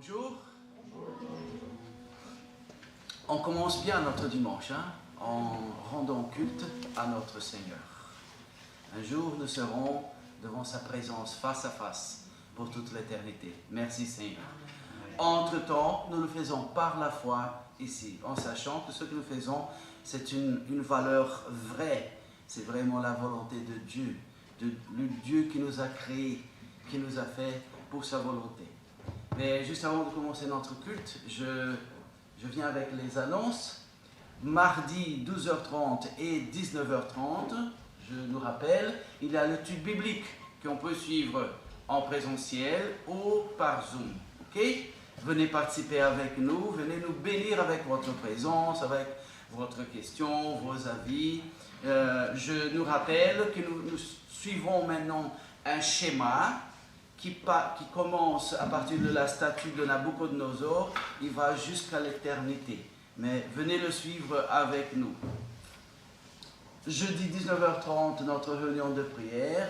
Bonjour. On commence bien notre dimanche en rendant culte à notre Seigneur. Un jour, nous serons devant sa présence face à face pour toute l'éternité. Merci Seigneur. Entre-temps, nous le faisons par la foi ici, en sachant que ce que nous faisons, c'est une valeur vraie. C'est vraiment la volonté de Dieu, le Dieu qui nous a créés, qui nous a fait pour sa volonté. Mais juste avant de commencer notre culte, je viens avec les annonces. Mardi 12h30 et 19h30, je nous rappelle, il y a l'étude biblique qu'on peut suivre en présentiel ou par Zoom. Ok? Venez participer avec nous, venez nous bénir avec votre présence, avec votre question, vos avis. Je nous rappelle que nous suivons maintenant un schéma qui commence à partir de la statue de Nabucodonosor, il va jusqu'à l'éternité. Mais venez le suivre avec nous. Jeudi 19h30, notre réunion de prière,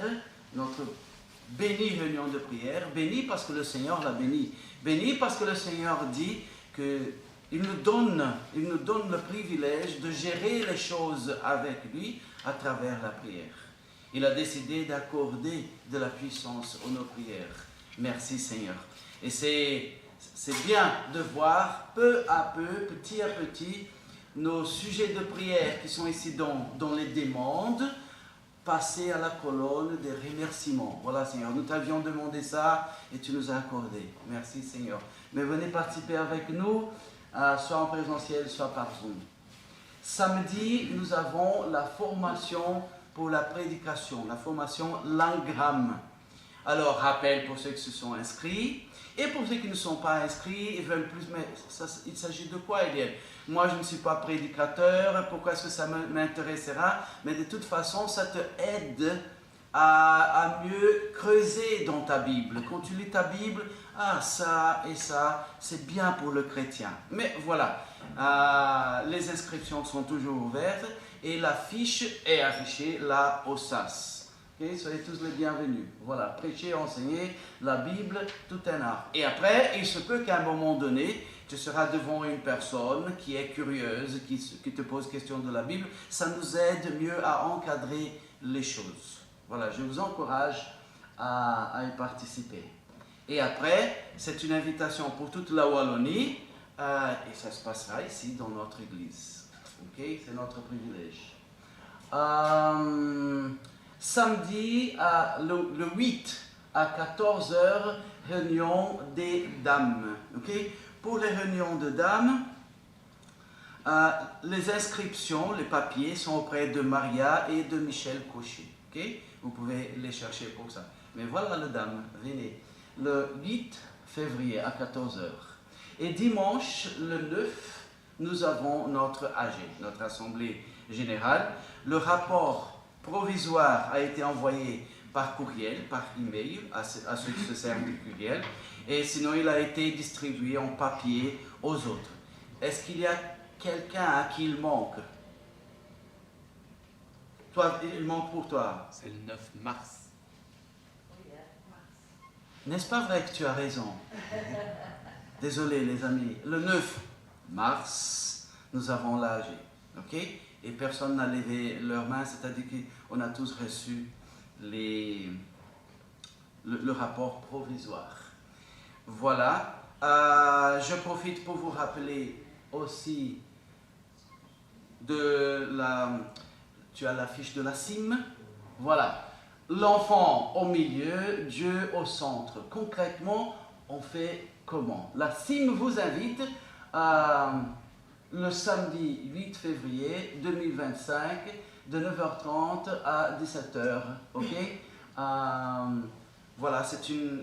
notre bénie réunion de prière. Béni parce que le Seigneur l'a béni. Béni parce que le Seigneur dit qu'il nous donne le privilège de gérer les choses avec lui à travers la prière. Il a décidé d'accorder de la puissance à nos prières. Merci Seigneur. Et c'est bien de voir peu à peu, petit à petit, nos sujets de prière qui sont ici dans les demandes, passer à la colonne des remerciements. Voilà Seigneur, nous t'avions demandé ça et tu nous as accordé. Merci Seigneur. Mais venez participer avec nous, soit en présentiel, soit par Zoom. Samedi, nous avons la formation pour la prédication, la formation Langram. Alors, rappel pour ceux qui se sont inscrits, et pour ceux qui ne sont pas inscrits, ils veulent plus, mais il s'agit de quoi, Eliel? Moi, je ne suis pas prédicateur, pourquoi est-ce que ça m'intéressera? Mais de toute façon, ça te aide à mieux creuser dans ta Bible. Quand tu lis ta Bible, ça et ça, c'est bien pour le chrétien. Mais voilà, les inscriptions sont toujours ouvertes et la fiche est affichée là au SAS. Okay? Soyez tous les bienvenus. Voilà, prêcher, enseigner, la Bible, tout un art. Et après, il se peut qu'à un moment donné, tu seras devant une personne qui est curieuse, qui te pose question de la Bible. Ça nous aide mieux à encadrer les choses. Voilà, je vous encourage à y participer. Et après, c'est une invitation pour toute la Wallonie, et ça se passera ici dans notre église. Ok, c'est notre privilège. Samedi, le 8 à 14h, réunion des dames. Okay? Pour les réunions de dames, les inscriptions, les papiers sont auprès de Maria et de Michel Cochet. Okay? Vous pouvez les chercher pour ça. Mais voilà les dames, venez. Le 8 février à 14h. Et dimanche, le 9, nous avons notre AG, notre Assemblée Générale. Le rapport provisoire a été envoyé par courriel, par email, à ceux qui se servent du courriel. Et sinon, il a été distribué en papier aux autres. Est-ce qu'il y a quelqu'un à qui il manque? Toi, il manque pour toi. C'est le 9 mars. N'est-ce pas vrai que tu as raison? Désolé les amis. Le 9 mars, nous avons l'AG. Ok? Et personne n'a levé leur main, c'est-à-dire qu'on a tous reçu le rapport provisoire. Voilà. Je profite pour vous rappeler aussi tu as la fiche de la cime. Voilà. L'enfant au milieu, Dieu au centre. Concrètement, on fait comment? La cime vous invite le samedi 8 février 2025 de 9h30 à 17h. Ok? Voilà, c'est une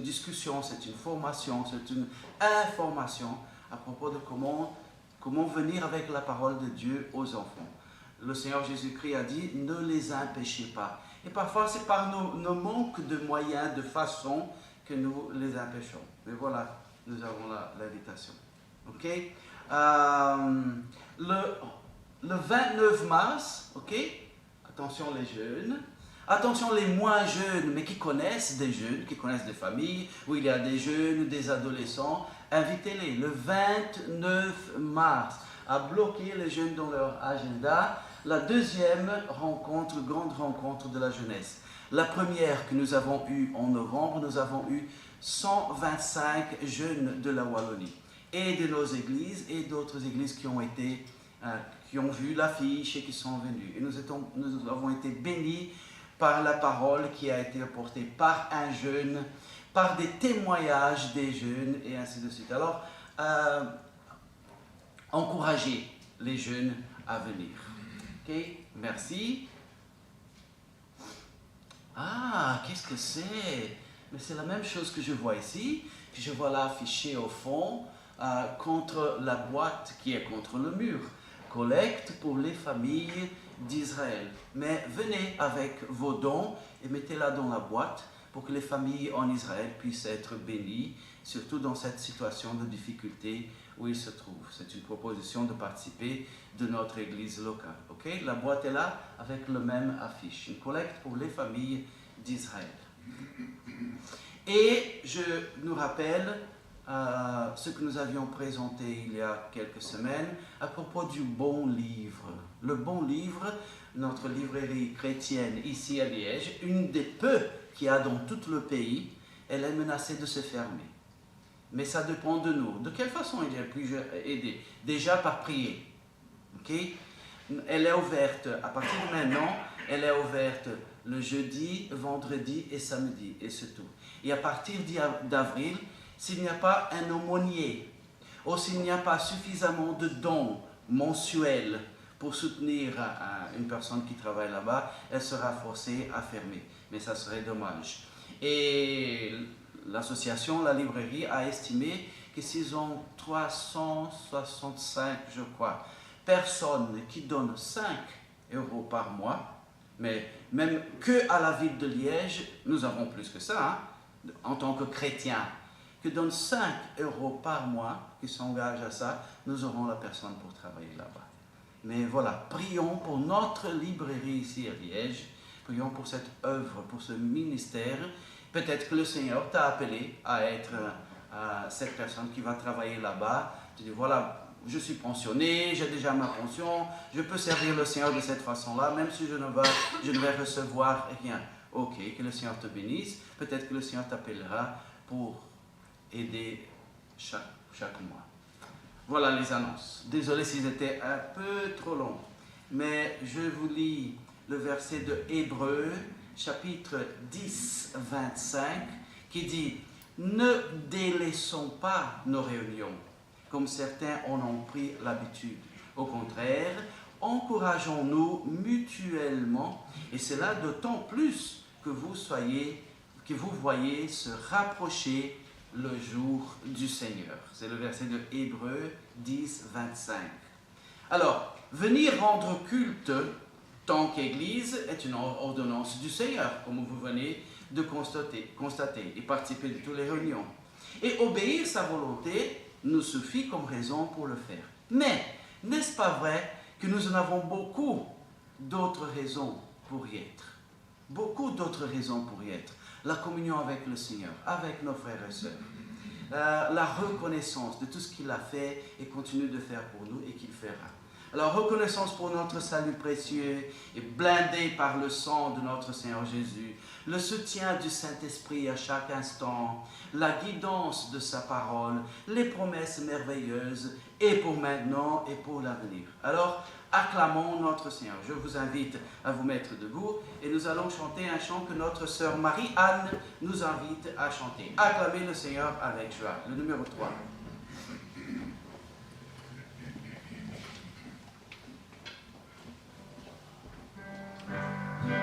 discussion, c'est une formation, c'est une information à propos de comment venir avec la parole de Dieu aux enfants. Le Seigneur Jésus-Christ a dit, ne les empêchez pas. Et parfois, c'est par nos manques de moyens, de façon, que nous les empêchons. Mais voilà, nous avons l'invitation. Ok? Le 29 mars, ok? Attention les jeunes, Attention, les moins jeunes, mais qui connaissent des jeunes, qui connaissent des familles, où il y a des jeunes, des adolescents, invitez-les le 29 mars à bloquer les jeunes dans leur agenda. La deuxième rencontre, grande rencontre de la jeunesse. La première que nous avons eue en novembre, nous avons eu 125 jeunes de la Wallonie et de nos églises et d'autres églises qui ont vu l'affiche et qui sont venus. Et nous avons été bénis par la parole qui a été apportée par un jeune, par des témoignages des jeunes et ainsi de suite. Alors, encouragez les jeunes à venir. Ok, merci. Ah, qu'est-ce que c'est? Mais c'est la même chose que je vois ici, que je vois là affiché au fond, contre la boîte qui est contre le mur. Collecte pour les familles d'Israël. Mais venez avec vos dons et mettez-la dans la boîte pour que les familles en Israël puissent être bénies, surtout dans cette situation de difficulté où ils se trouvent. C'est une proposition de participer de notre église locale. Okay? La boîte est là avec le même affiche. Une collecte pour les familles d'Israël. Et je nous rappelle ce que nous avions présenté il y a quelques semaines à propos du bon livre. Le bon livre, notre librairie chrétienne ici à Liège, une des peu qu'il y a dans tout le pays, elle est menacée de se fermer. Mais ça dépend de nous. De quelle façon il a pu aider? Déjà par prier. Okay? Elle est ouverte, à partir de maintenant, elle est ouverte le jeudi, vendredi et samedi, et c'est tout. Et à partir d'avril, s'il n'y a pas un aumônier, ou s'il n'y a pas suffisamment de dons mensuels pour soutenir une personne qui travaille là-bas, elle sera forcée à fermer. Mais ça serait dommage. Et l'association, la librairie, a estimé que s'ils ont 365, je crois, personnes qui donnent 5 € par mois, mais même qu'à la ville de Liège, nous avons plus que ça, en tant que chrétiens, que donnent 5 € par mois, qui s'engagent à ça, nous aurons la personne pour travailler là-bas. Mais voilà, prions pour notre librairie ici à Liège, prions pour cette œuvre, pour ce ministère. Peut-être que le Seigneur t'a appelé à être cette personne qui va travailler là-bas. Tu dis, voilà, je suis pensionné, j'ai déjà ma pension, je peux servir le Seigneur de cette façon-là, même si je ne vais recevoir rien. Ok, que le Seigneur te bénisse. Peut-être que le Seigneur t'appellera pour aider chaque mois. Voilà les annonces. Désolé s'ils étaient un peu trop longs, mais je vous lis le verset de Hébreux, chapitre 10, 25, qui dit « Ne délaissons pas nos réunions, comme certains en ont pris l'habitude. Au contraire, encourageons-nous mutuellement, et cela d'autant plus que vous voyez se rapprocher le jour du Seigneur. » C'est le verset de Hébreux 10, 25. Alors, venir rendre culte tant qu'Église est une ordonnance du Seigneur, comme vous venez de constater et participer de toutes les réunions. Et obéir sa volonté nous suffit comme raison pour le faire. Mais, n'est-ce pas vrai que nous en avons beaucoup d'autres raisons pour y être? Beaucoup d'autres raisons pour y être. La communion avec le Seigneur, avec nos frères et sœurs. La reconnaissance de tout ce qu'il a fait et continue de faire pour nous et qu'il fera. Alors, reconnaissance pour notre salut précieux et blindé par le sang de notre Seigneur Jésus, le soutien du Saint-Esprit à chaque instant, la guidance de sa parole, les promesses merveilleuses, et pour maintenant et pour l'avenir. Alors, acclamons notre Seigneur. Je vous invite à vous mettre debout et nous allons chanter un chant que notre sœur Marie-Anne nous invite à chanter. Acclamez le Seigneur avec joie. Le numéro 3. Thank you.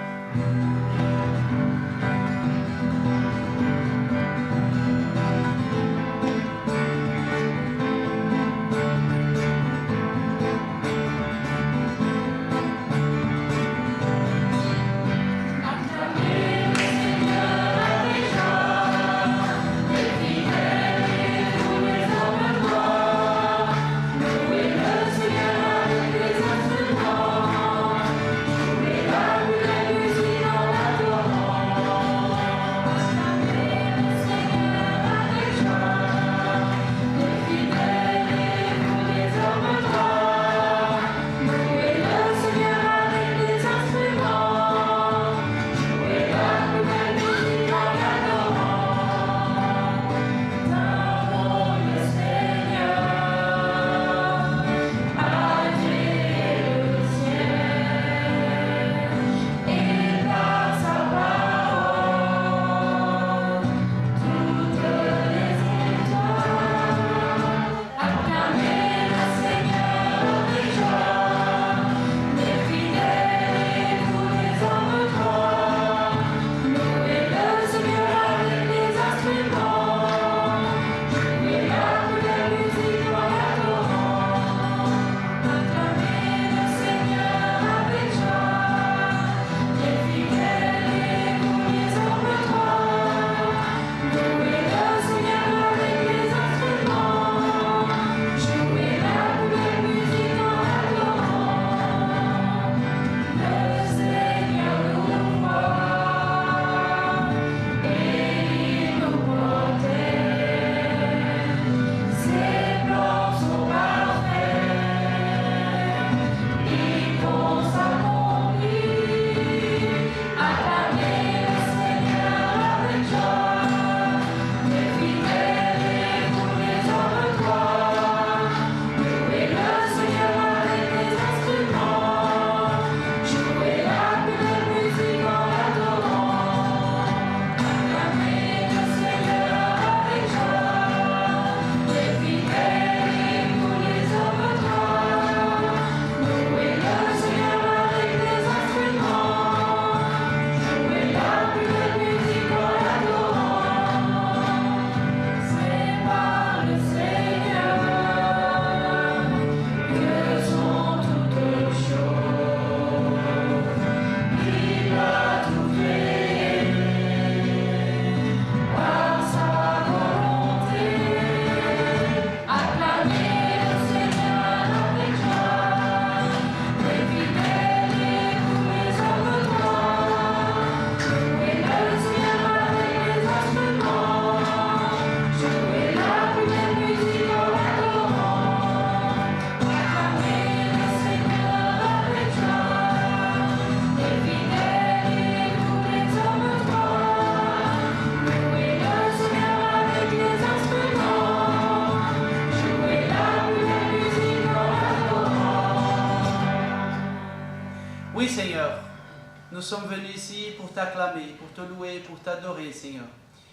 pour t'acclamer, pour te louer, pour t'adorer, Seigneur.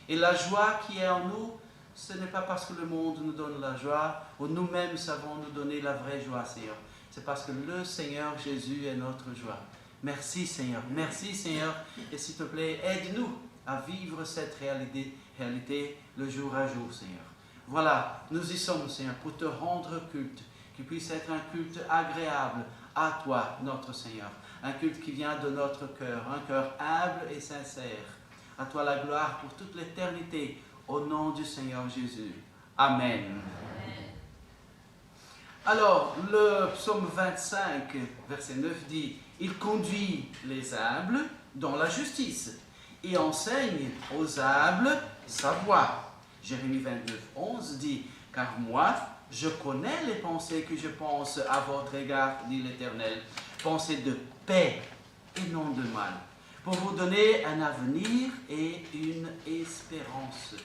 Et la joie qui est en nous, ce n'est pas parce que le monde nous donne la joie, ou nous-mêmes savons nous donner la vraie joie, Seigneur. C'est parce que le Seigneur Jésus est notre joie. Merci, Seigneur. Merci, Seigneur. Et s'il te plaît, aide-nous à vivre cette réalité le jour à jour, Seigneur. Voilà, nous y sommes, Seigneur, pour te rendre culte, qui puisse être un culte agréable à toi, notre Seigneur. Un culte qui vient de notre cœur, un cœur humble et sincère. À toi la gloire pour toute l'éternité, au nom du Seigneur Jésus. Amen. Alors, le psaume 25, verset 9 dit, « Il conduit les humbles dans la justice et enseigne aux humbles sa voie. » Jérémie 29, 11 dit, « Car moi, je connais les pensées que je pense à votre égard, dit l'Éternel, pensées de paix et non de mal, pour vous donner un avenir et une espérance. »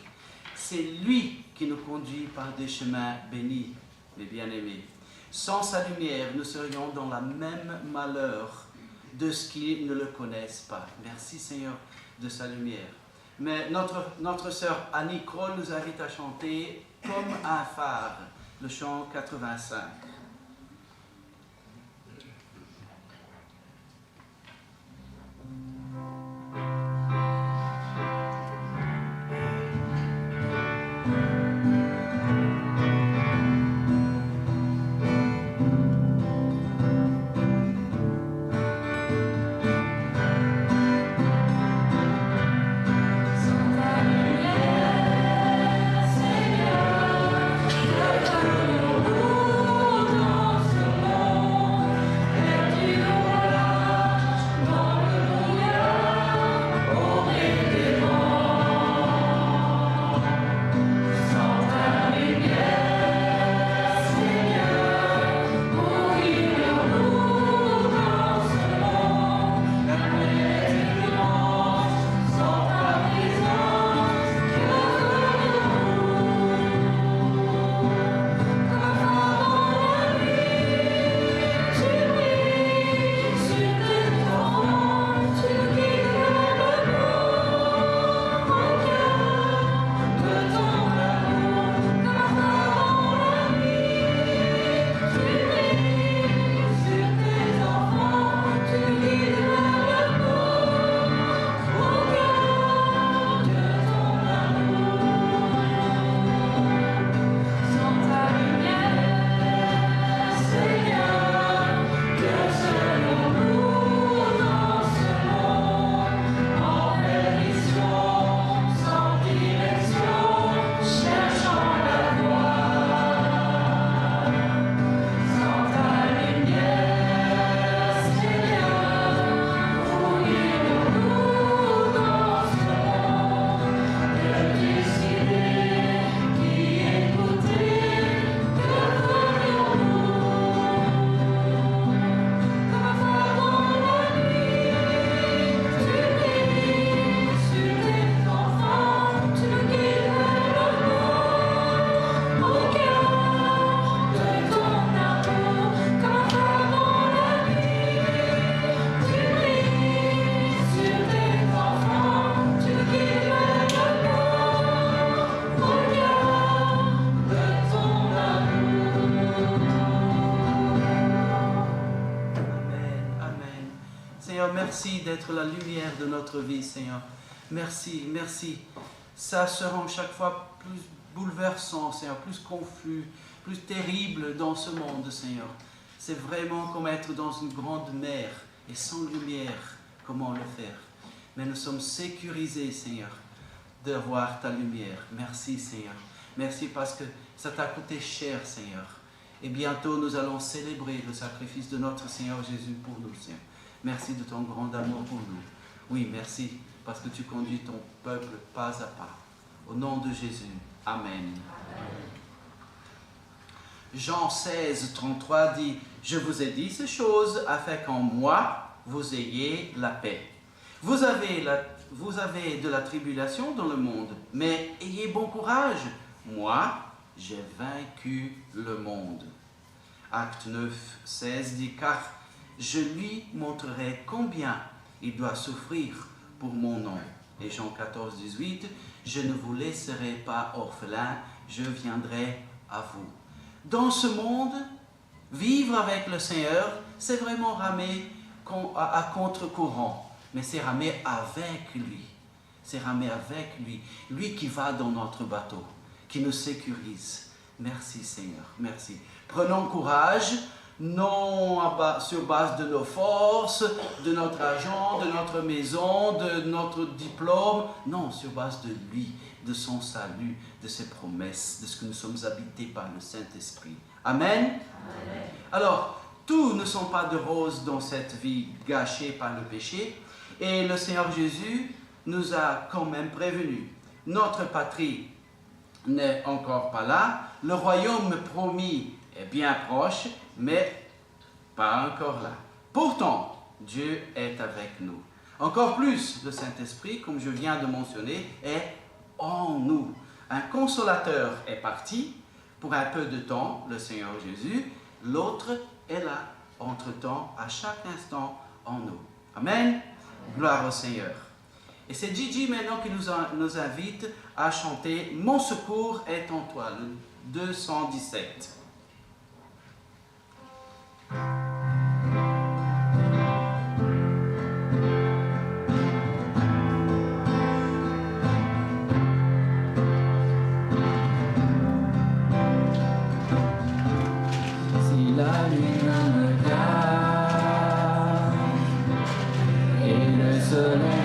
C'est lui qui nous conduit par des chemins bénis, mes bien-aimés. Sans sa lumière, nous serions dans la même malheur de ceux qui ne le connaissent pas. Merci Seigneur de sa lumière. Mais notre sœur Annie Kroll nous invite à chanter comme un phare, le chant 85. Merci d'être la lumière de notre vie, Seigneur. Merci, merci. Ça se rend chaque fois plus bouleversant, Seigneur, plus confus, plus terrible dans ce monde, Seigneur. C'est vraiment comme être dans une grande mer et sans lumière, comment le faire? Mais nous sommes sécurisés, Seigneur, d'avoir ta lumière. Merci, Seigneur. Merci parce que ça t'a coûté cher, Seigneur. Et bientôt, nous allons célébrer le sacrifice de notre Seigneur Jésus pour nous, Seigneur. Merci de ton grand amour pour nous. Oui, merci parce que tu conduis ton peuple pas à pas. Au nom de Jésus. Amen. Amen. Jean 16, 33 dit, « Je vous ai dit ces choses afin qu'en moi, vous ayez la paix. Vous avez de la tribulation dans le monde, mais ayez bon courage. Moi, j'ai vaincu le monde. » Acte 9, 16 dit, « Car je lui montrerai combien il doit souffrir pour mon nom. Et Jean 14, 18, je ne vous laisserai pas orphelins, je viendrai à vous. Dans ce monde, vivre avec le Seigneur, c'est vraiment ramer à contre-courant, mais c'est ramer avec lui. C'est ramer avec lui, lui qui va dans notre bateau, qui nous sécurise. Merci Seigneur, merci. Prenons courage, non sur base de nos forces, de notre argent, de notre maison, de notre diplôme, non, sur base de lui, de son salut, de ses promesses, de ce que nous sommes habités par le Saint-Esprit. Amen. Amen. Alors, tous ne sont pas de roses dans cette vie gâchée par le péché, et le Seigneur Jésus nous a quand même prévenus. Notre patrie n'est encore pas là, le royaume promis est bien proche, mais pas encore là. Pourtant, Dieu est avec nous. Encore plus, le Saint-Esprit, comme je viens de mentionner, est en nous. Un consolateur est parti pour un peu de temps, le Seigneur Jésus, l'autre est là, entre-temps, à chaque instant en nous. Amen. Gloire au Seigneur. Et c'est Gigi maintenant qui nous invite à chanter « Mon secours est en toi », le 217. Si la lune me cache et le soleil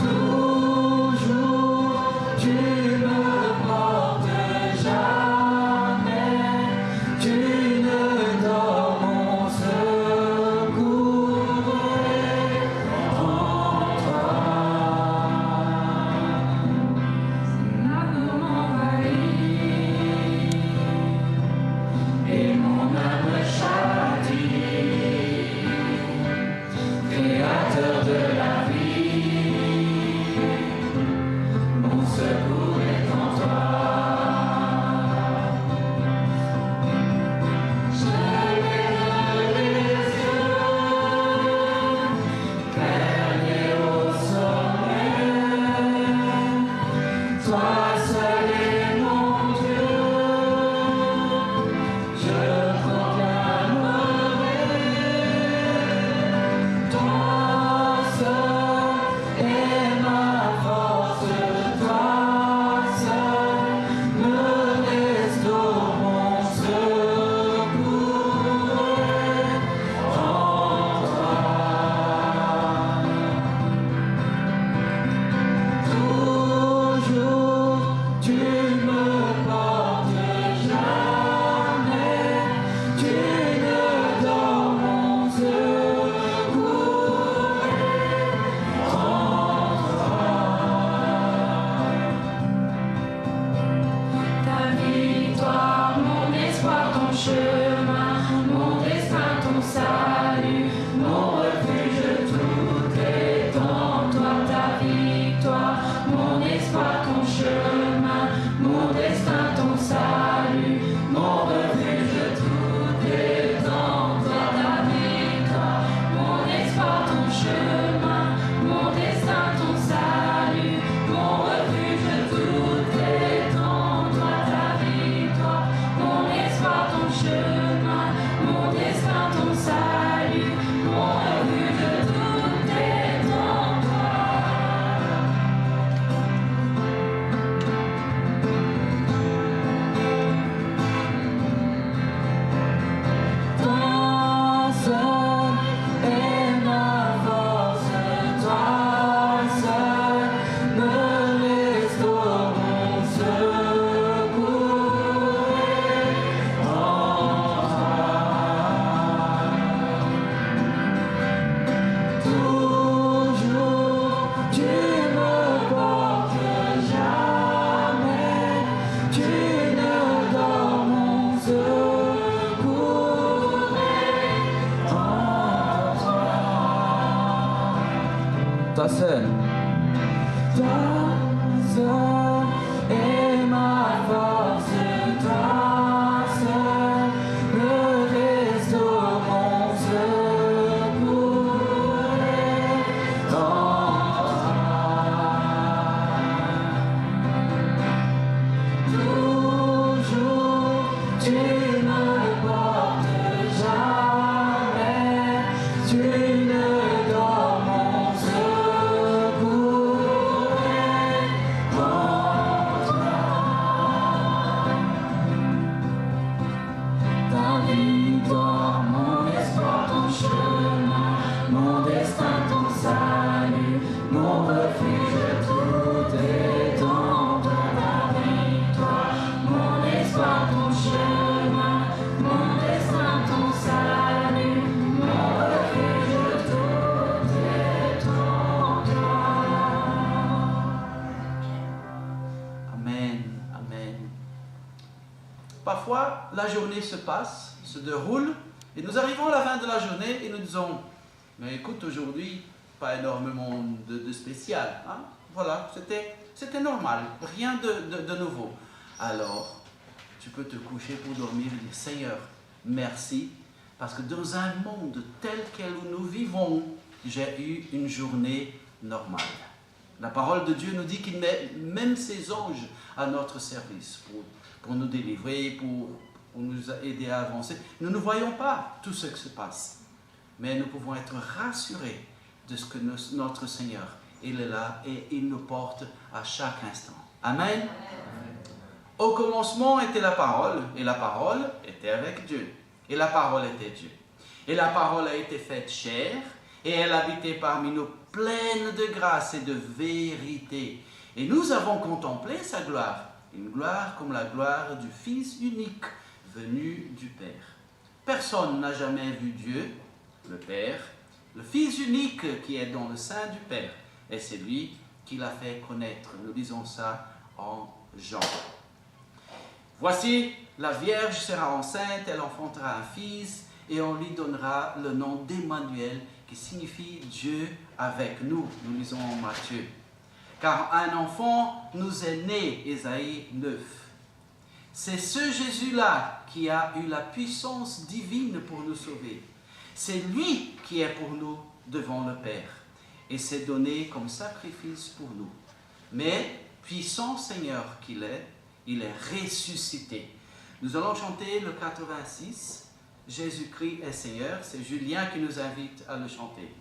toujours seul. Toi seul est ma force, toi seul me restaure mon secours est en toi. Toujours tu me portes, jamais tu ne dors, mon secours est en toi. Ta victoire, mon espoir, ton chemin, mon destin, ton salut, mon refuge, tout est en toi. Ta victoire, mon espoir, ton chemin, mon destin, ton salut, mon refuge, tout est en toi. Amen, amen. Parfois, la journée se passe, se déroule, et nous arrivons à la fin de la journée et nous disons, mais écoute, aujourd'hui, pas énormément de spécial. Hein? Voilà, c'était normal, rien de nouveau. Alors, tu peux te coucher pour dormir et dire, Seigneur, merci, parce que dans un monde tel quel nous vivons, j'ai eu une journée normale. La parole de Dieu nous dit qu'il met même ses anges à notre service pour nous délivrer, pour nous aider à avancer. Nous ne voyons pas tout ce qui se passe, mais nous pouvons être rassurés de ce que notre Seigneur, il est là et il nous porte à chaque instant. Amen. Au commencement était la parole, et la parole était avec Dieu, et la parole était Dieu. Et la parole a été faite chair, et elle habitait parmi nous pleine de grâce et de vérité. Et nous avons contemplé sa gloire, une gloire comme la gloire du Fils unique, venu du Père. Personne n'a jamais vu Dieu, le Père, le Fils unique qui est dans le sein du Père, et c'est lui qui l'a fait connaître. Nous lisons ça en Jean. Voici, la Vierge sera enceinte, elle enfantera un fils, et on lui donnera le nom d'Emmanuel, qui signifie Dieu avec nous. Nous lisons en Matthieu. Car un enfant nous est né, Ésaïe 9. C'est ce Jésus-là qui a eu la puissance divine pour nous sauver. C'est lui qui est pour nous devant le Père, et s'est donné comme sacrifice pour nous. Mais, puissant Seigneur qu'il est, il est ressuscité. Nous allons chanter le 86, Jésus-Christ est Seigneur. C'est Julien qui nous invite à le chanter.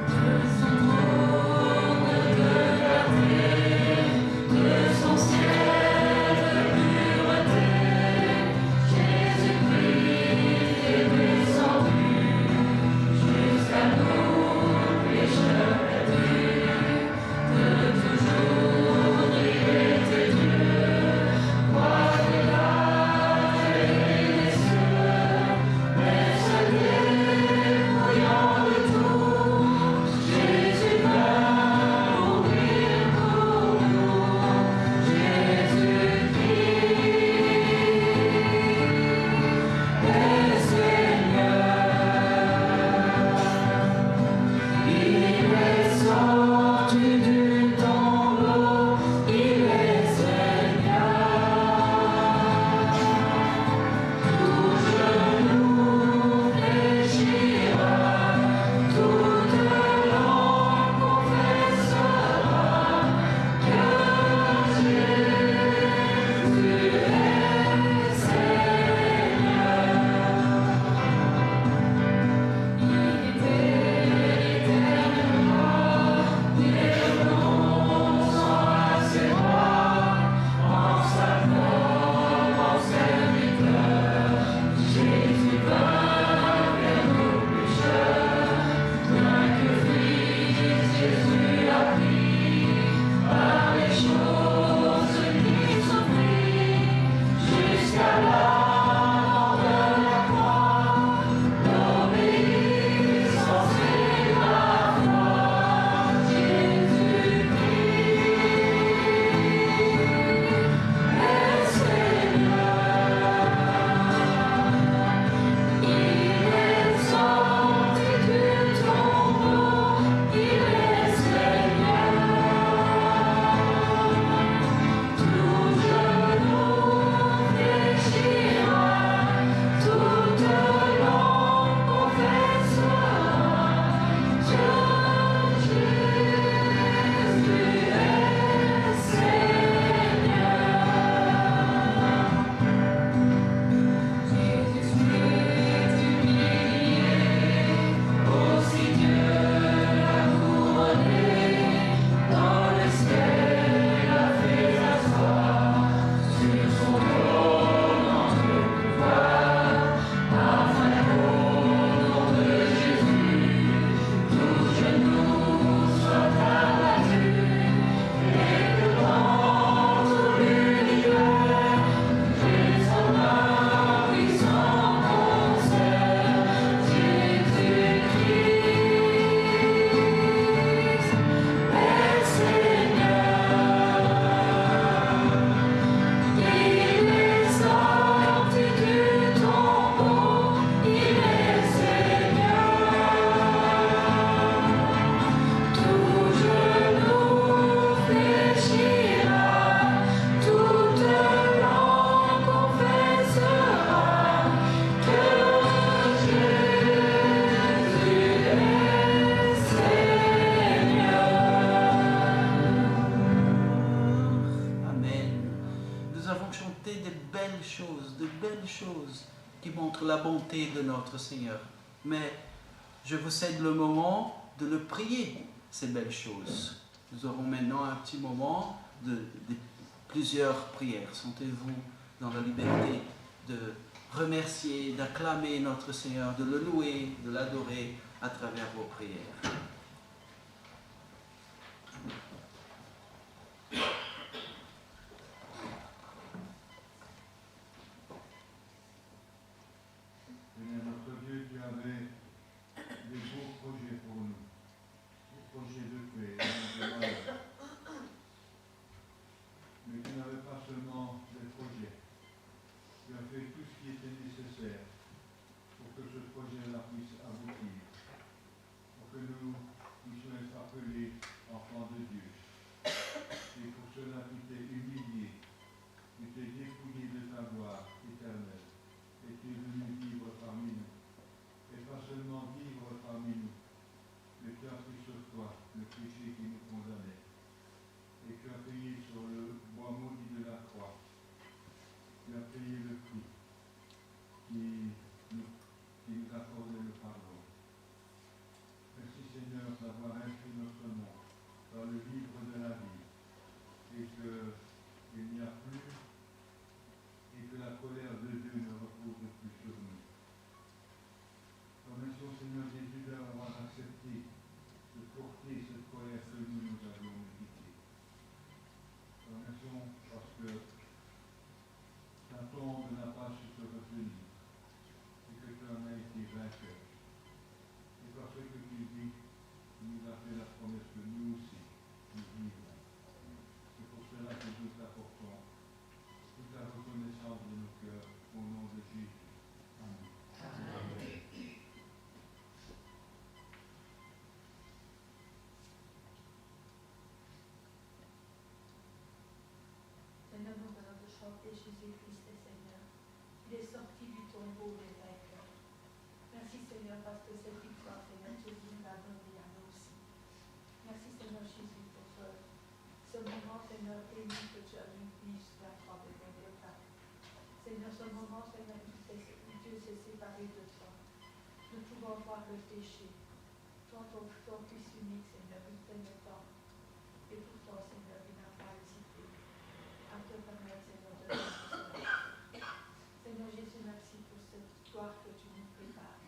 De son trône de la terre choses qui montrent la bonté de notre Seigneur. Mais je vous cède le moment de le prier, ces belles choses. Nous aurons maintenant un petit moment de plusieurs prières. Sentez-vous dans la liberté de remercier, d'acclamer notre Seigneur, de le louer, de l'adorer à travers vos prières. Seigneur notre Dieu, tu avais des beaux projets pour nous, des projets de paix, de malheur. Mais tu n'avais pas seulement des projets, tu as fait tout ce qui était nécessaire pour que ce projet-là puisse aboutir, pour que nous puissions être appelés enfants de Dieu. Et pour cela, tu t'es humilié, tu t'es dépouillé de ta gloire éternelle, et tu es venu vivre parmi nous. Et pas seulement vivre parmi nous, mais tu as pris sur toi le péché qui nous condamnait. Et tu as payé sur le bois maudit de la croix. Tu as payé le prix qui nous accordait le pardon. Merci Seigneur d'avoir inscrit notre nom dans le livre de la vie et qu'il n'y a plus et que la colère de Dieu ne repose plus sur nous. Remercions Seigneur Jésus d'avoir accepté de porter cette colère que nous avions méditée. Remercions parce que ta tombe n'a pas su se retenir et que tu en as été vainqueur. Et parce que tu vis, tu nous as fait la promesse que nous aussi, nous vivrons. C'est pour cela que nous t'apportons toute la reconnaissance de nos cœurs au nom de Jésus. Amen. Amen. Seigneur, nous venons de chanter Jésus-Christ est Seigneur. Il est sorti du tombeau des vainqueurs. Merci Seigneur parce que cette victoire, Seigneur Jésus, nous l'a donnée à nous aussi. Merci Seigneur Jésus pour ce moment, Seigneur, béni que tu as mis sur la croix de Golgotha. Seigneur, ce moment, Seigneur, où Dieu s'est séparé de toi. Nous pouvons voir le péché. Toi, ton Fils unique, Seigneur, il t'aimait tant. Et pourtant, Seigneur, il n'a pas hésité à te permettre, Seigneur, de vivre cela. Seigneur Jésus, merci pour cette victoire que tu nous prépares.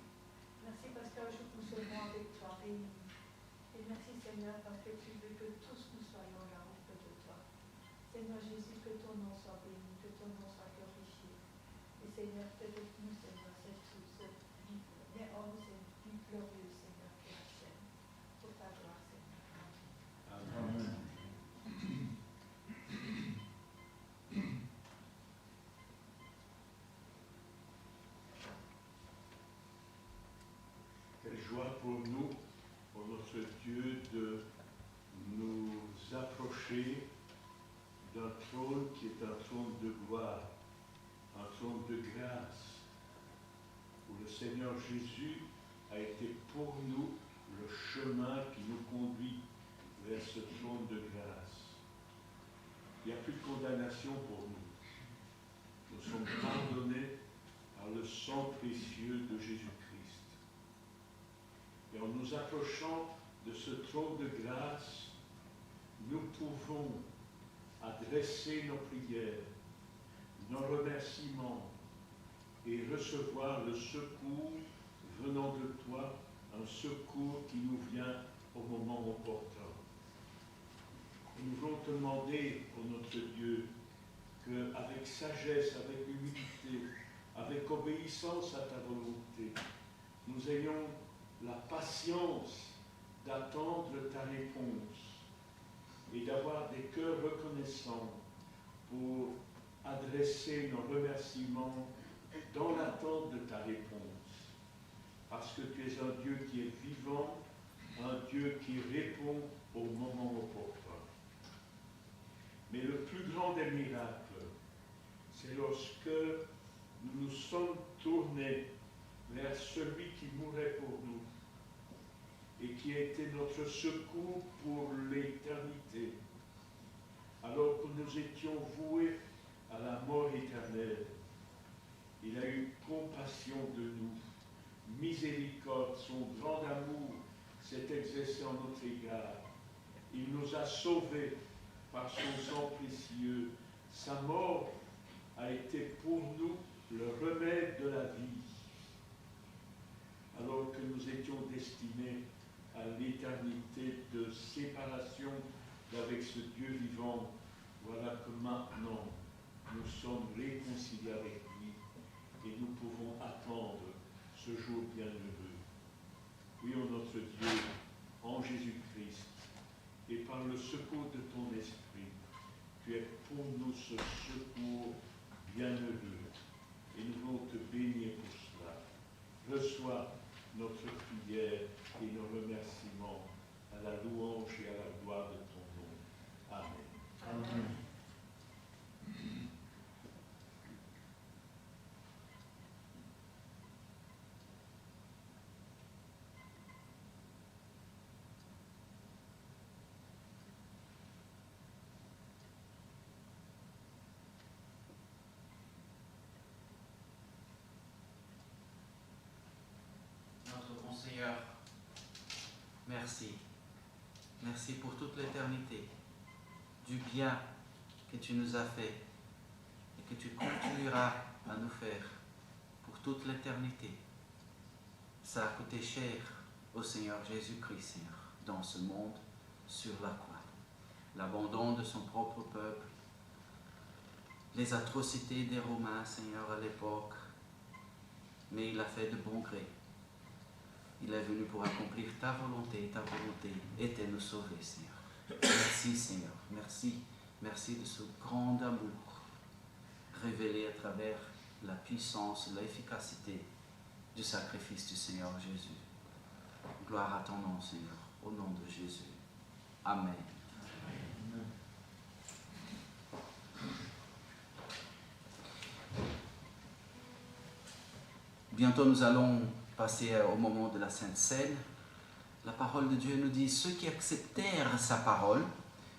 Merci parce qu'un jour nous serons avec toi réunis. Et merci Seigneur parce que tu veux que tous nous soyons là auprès de toi. Seigneur Jésus, que ton nom soit béni, que ton nom soit glorifié. Et Seigneur, fais de nous, Seigneur, cette vie, mais en nous cette vie glorieuse, Seigneur, qui est la tienne. Pour ta gloire, Seigneur. Amen. Amen. Quelle joie pour nous, pour notre Dieu, de nous approcher d'un trône qui est un trône de gloire, un trône de grâce, où le Seigneur Jésus a été pour nous le chemin qui nous conduit vers ce trône de grâce. Il n'y a plus de condamnation pour nous. Nous sommes pardonnés par le sang précieux de Jésus-Christ. Et en nous approchant de ce trône de grâce, nous pouvons adresser nos prières, nos remerciements et recevoir le secours venant de toi, un secours qui nous vient au moment opportun. Et nous voulons te demander, ô notre Dieu, qu'avec sagesse, avec humilité, avec obéissance à ta volonté, nous ayons la patience d'attendre ta réponse et d'avoir des cœurs reconnaissants pour adresser nos remerciements dans l'attente de ta réponse. Parce que tu es un Dieu qui est vivant, un Dieu qui répond au moment opportun. Mais le plus grand des miracles, c'est lorsque nous nous sommes tournés vers celui qui mourait pour nous et qui a été notre secours pour l'éternité, alors que nous étions voués à la mort éternelle. Il a eu compassion de nous, miséricorde, son grand amour s'est exercé en notre égard. Il nous a sauvés par son sang précieux. Sa mort a été pour nous le remède de la vie. Alors que nous étions destinés à l'éternité de séparation avec ce Dieu vivant, voilà que maintenant nous sommes réconciliés avec lui et nous pouvons attendre ce jour bienheureux. Oui, ô notre Dieu, en Jésus-Christ, et par le secours de ton Esprit, tu es pour nous ce secours bienheureux. Et nous voulons te bénir pour cela. Reçois notre prière et nos remerciements à la louange et à la gloire de ton nom. Amen. Amen. Notre bon Seigneur, merci. Merci pour toute l'éternité, du bien que tu nous as fait et que tu continueras à nous faire pour toute l'éternité. Ça a coûté cher au Seigneur Jésus-Christ, Seigneur, dans ce monde, sur la croix. L'abandon de son propre peuple, les atrocités des Romains, Seigneur, à l'époque, mais il a fait de bon gré. Il est venu pour accomplir ta volonté était nous sauver, Seigneur. Merci, Seigneur. Merci. Merci de ce grand amour révélé à travers la puissance, l'efficacité du sacrifice du Seigneur Jésus. Gloire à ton nom, Seigneur, au nom de Jésus. Amen. Bientôt nous allons passer au moment de la Sainte Seine. La parole de Dieu nous dit: ceux qui acceptèrent sa parole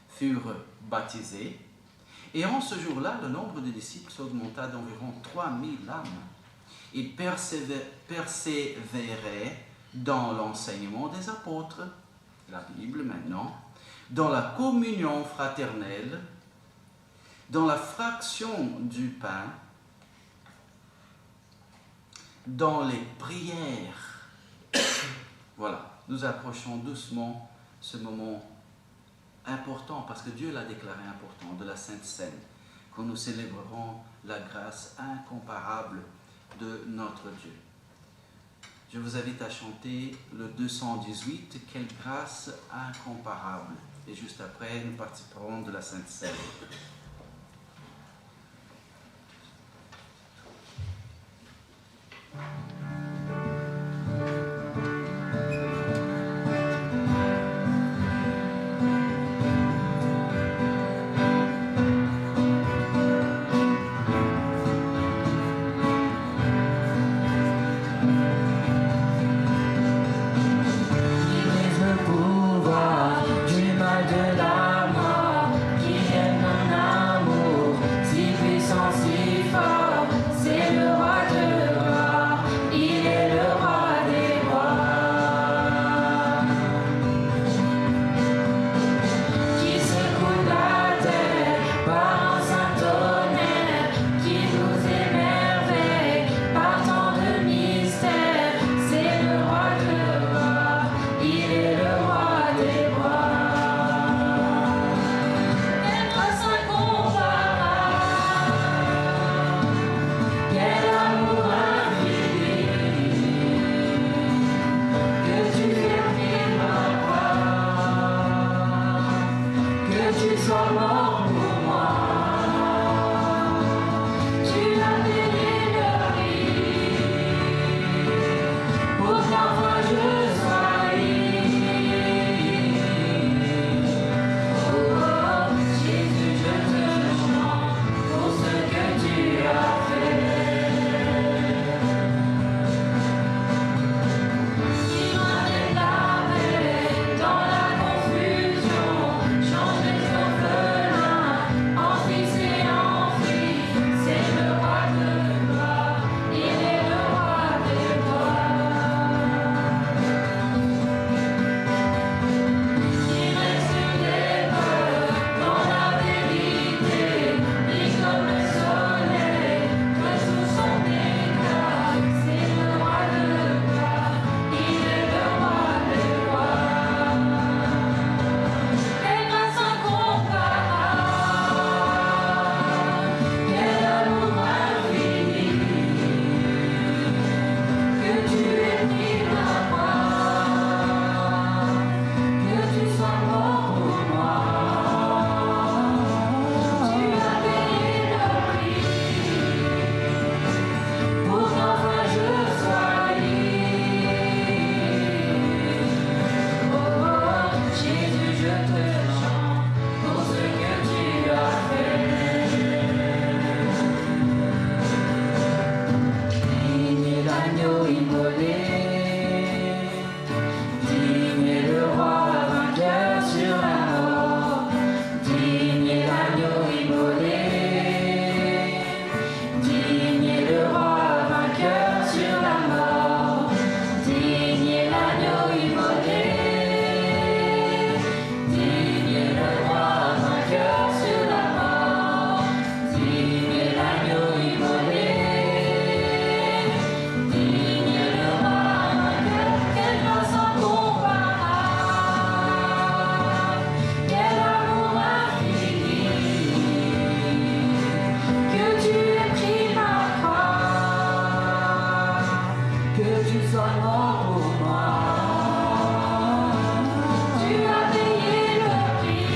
furent baptisés. Et en ce jour-là, le nombre de disciples s'augmenta d'environ 3000 âmes. Ils persévéraient dans l'enseignement des apôtres, la Bible maintenant, dans la communion fraternelle, dans la fraction du pain, dans les prières. Voilà, nous approchons doucement ce moment important, parce que Dieu l'a déclaré important, de la Sainte Seine, quand nous célébrerons la grâce incomparable de notre Dieu. Je vous invite à chanter le 218, « Quelle grâce incomparable ». Et juste après, nous participerons de la Sainte Seine. Si puissant, si fort, c'est le roi de gloire. Il tu sois mort pour moi. Tu as payé le prix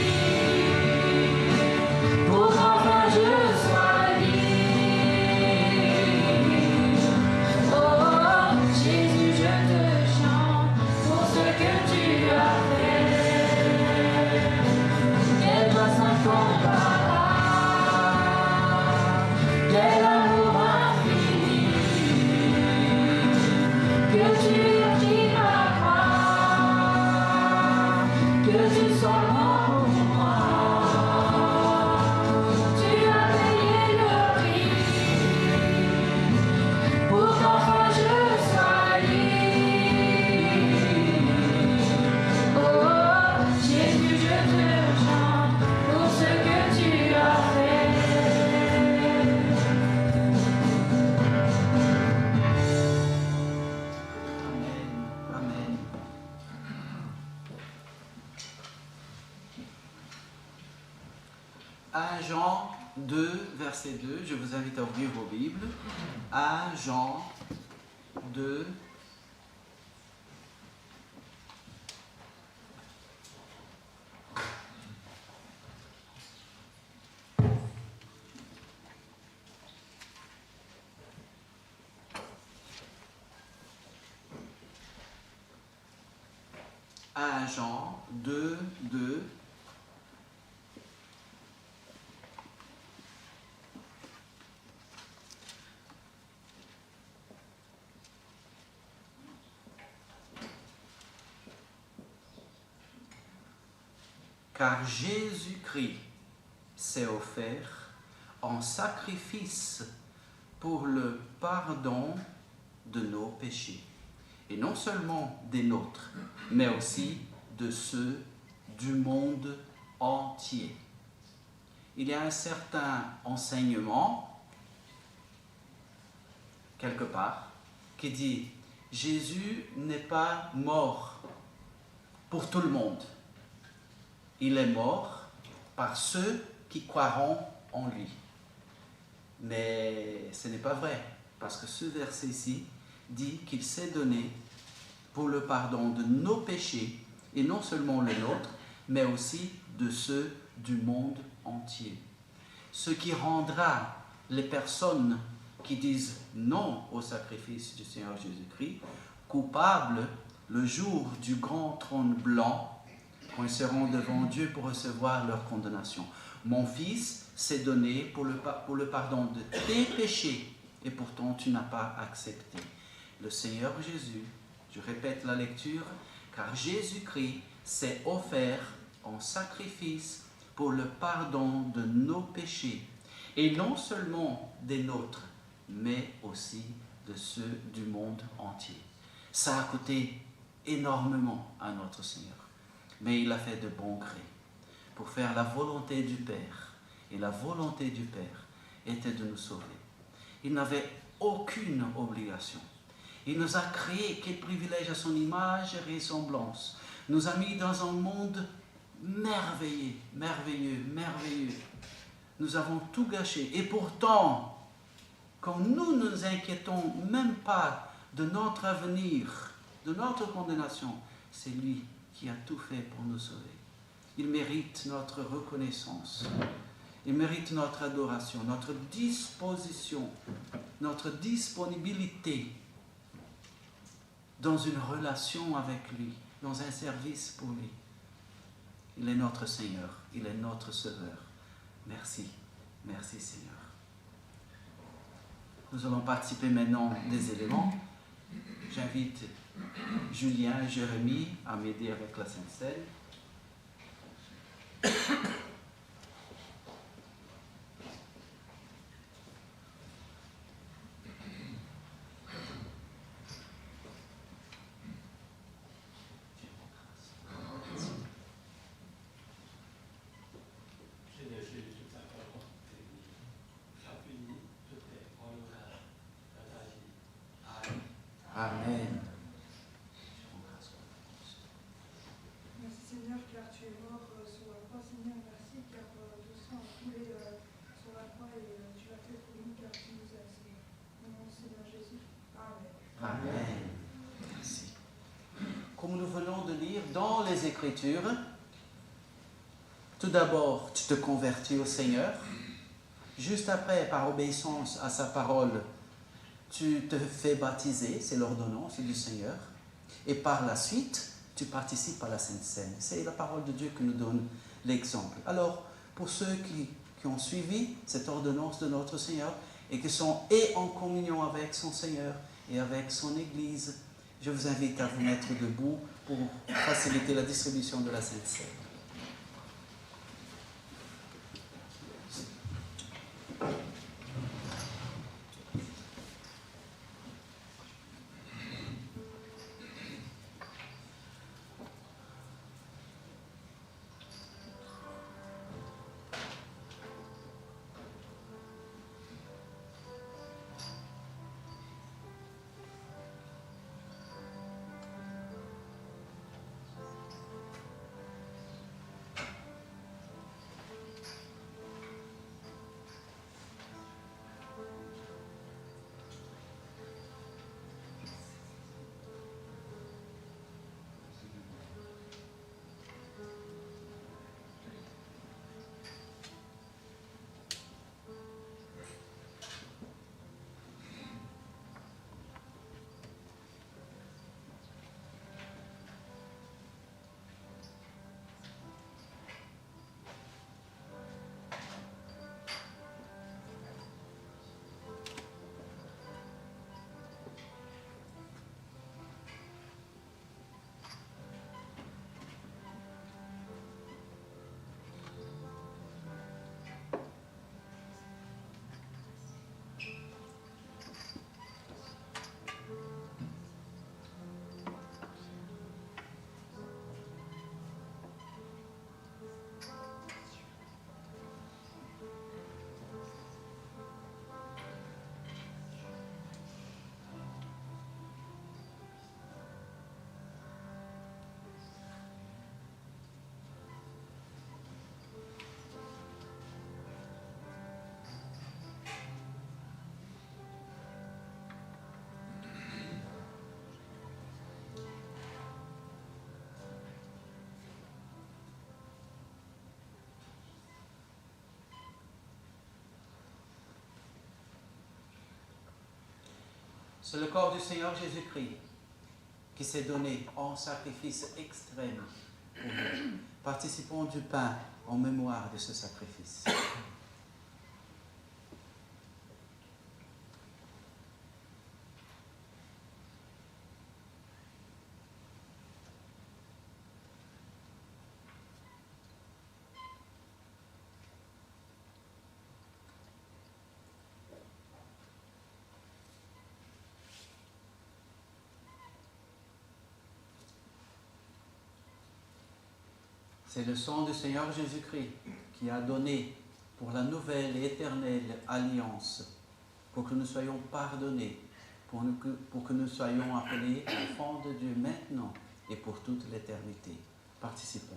pour qu'enfin je sois libre. Oh Jésus, je te chante pour ce que tu as fait. Quelle grâce incomparable, quel amour infini, que tu aies pris ma croix, que tu sois mort pour moi. Tu as payé le prix pour qu'enfin je sois libre. Oh Jésus, je te chante pour ce que tu as fait. Amen. Amen. Jean 2, verset 2, je vous invite à ouvrir vos Bibles. 1 Jean 2, Jean 2, 2. Car Jésus-Christ s'est offert en sacrifice pour le pardon de nos péchés. Et non seulement des nôtres, mais aussi de ceux du monde entier. Il y a un certain enseignement, quelque part, qui dit « Jésus n'est pas mort pour tout le monde. Il est mort par ceux qui croiront en lui. » Mais ce n'est pas vrai, parce que ce verset-ci dit qu'il s'est donné pour le pardon de nos péchés, et non seulement les nôtres, mais aussi de ceux du monde entier. Ce qui rendra les personnes qui disent non au sacrifice du Seigneur Jésus-Christ coupables le jour du grand trône blanc, quand ils seront devant Dieu pour recevoir leur condamnation. Mon fils s'est donné pour le pardon de tes péchés, et pourtant tu n'as pas accepté. Le Seigneur Jésus, je répète la lecture, car Jésus-Christ s'est offert en sacrifice pour le pardon de nos péchés, et non seulement des nôtres, mais aussi de ceux du monde entier. Ça a coûté énormément à notre Seigneur, mais il a fait de bon gré pour faire la volonté du Père, et la volonté du Père était de nous sauver. Il n'avait aucune obligation. Il nous a créés, quel privilège à son image et ressemblance. Nous a mis dans un monde merveilleux, merveilleux, merveilleux. Nous avons tout gâché. Et pourtant, quand nous ne nous inquiétons même pas de notre avenir, de notre condamnation, c'est lui qui a tout fait pour nous sauver. Il mérite notre reconnaissance. Il mérite notre adoration, notre disposition, notre disponibilité dans une relation avec lui, dans un service pour lui. Il est notre Seigneur, il est notre Sauveur. Merci, merci Seigneur. Nous allons participer maintenant des éléments. J'invite Julien et Jérémie à m'aider avec la Sainte Seine. Amen. Merci Seigneur car tu es mort sur la croix. Seigneur, merci car ton sang a coulé sur la croix et tu l'as fait pour nous car tu nous as sauvés. Au nom du Seigneur Jésus. Amen. Amen. dans les Écritures, tout d'abord, tu te convertis au Seigneur. Juste après, par obéissance à sa parole, tu te fais baptiser, c'est l'ordonnance du Seigneur. Et par la suite, tu participes à la Sainte Seine. C'est la parole de Dieu qui nous donne l'exemple. Alors, pour ceux qui ont suivi cette ordonnance de notre Seigneur et qui sont en communion avec son Seigneur et avec son Église, je vous invite à vous mettre debout pour faciliter la distribution de la Sainte Seine. C'est le corps du Seigneur Jésus-Christ qui s'est donné en sacrifice extrême pour nous. Participons du pain en mémoire de ce sacrifice. C'est le sang du Seigneur Jésus-Christ qui a donné pour la nouvelle et éternelle alliance, pour que nous soyons pardonnés, pour que nous soyons appelés enfants de Dieu maintenant et pour toute l'éternité. Participons.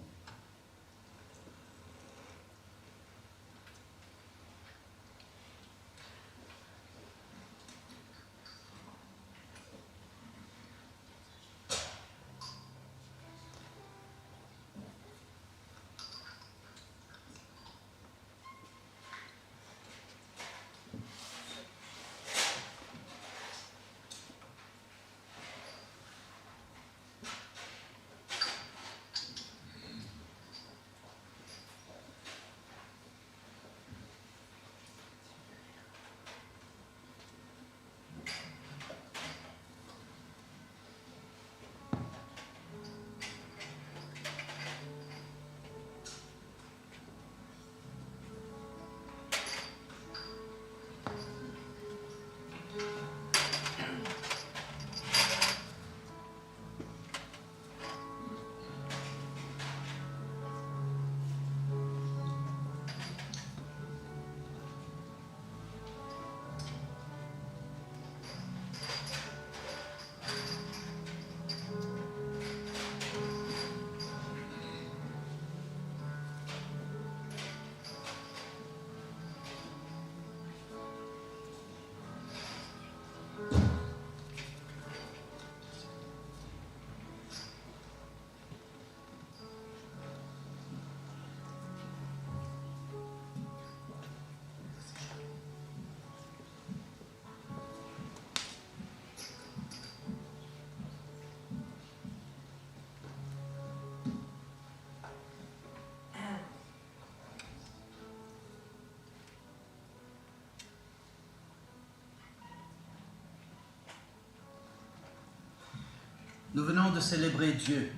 Nous venons de célébrer Dieu,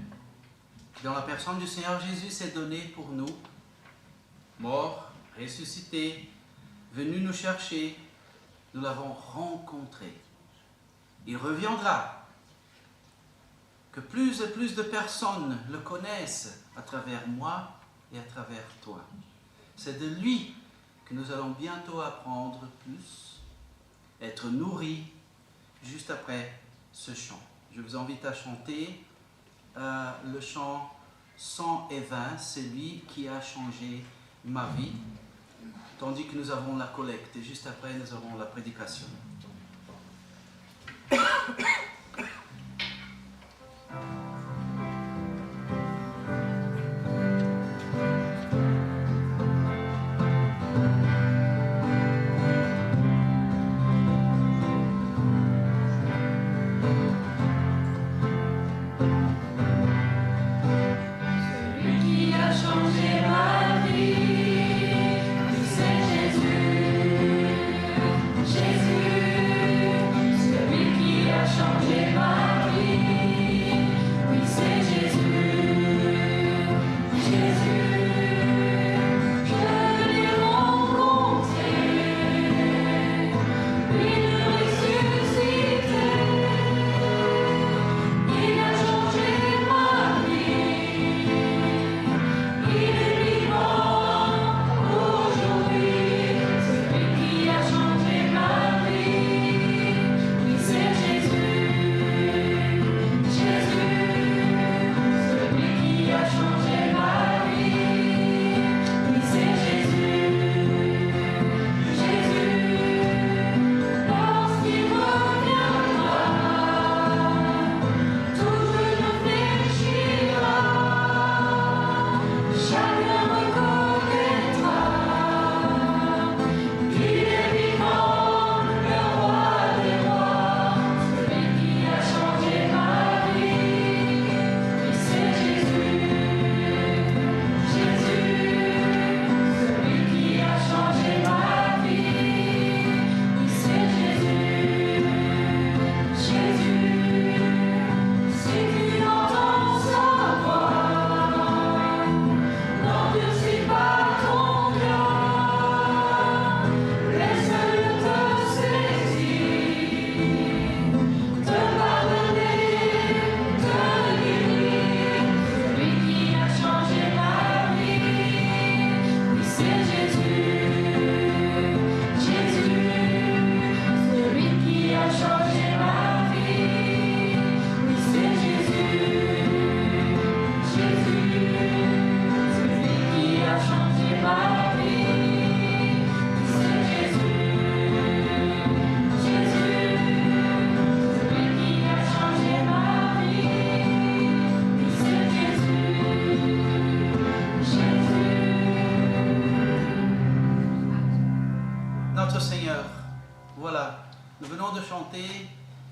qui dans la personne du Seigneur Jésus s'est donné pour nous, mort, ressuscité, venu nous chercher, nous l'avons rencontré. Il reviendra. Que plus et plus de personnes le connaissent à travers moi et à travers toi. C'est de lui que nous allons bientôt apprendre plus, être nourris juste après ce chant. Je vous invite à chanter le chant 120, c'est lui qui a changé ma vie, tandis que nous avons la collecte et juste après nous aurons la prédication.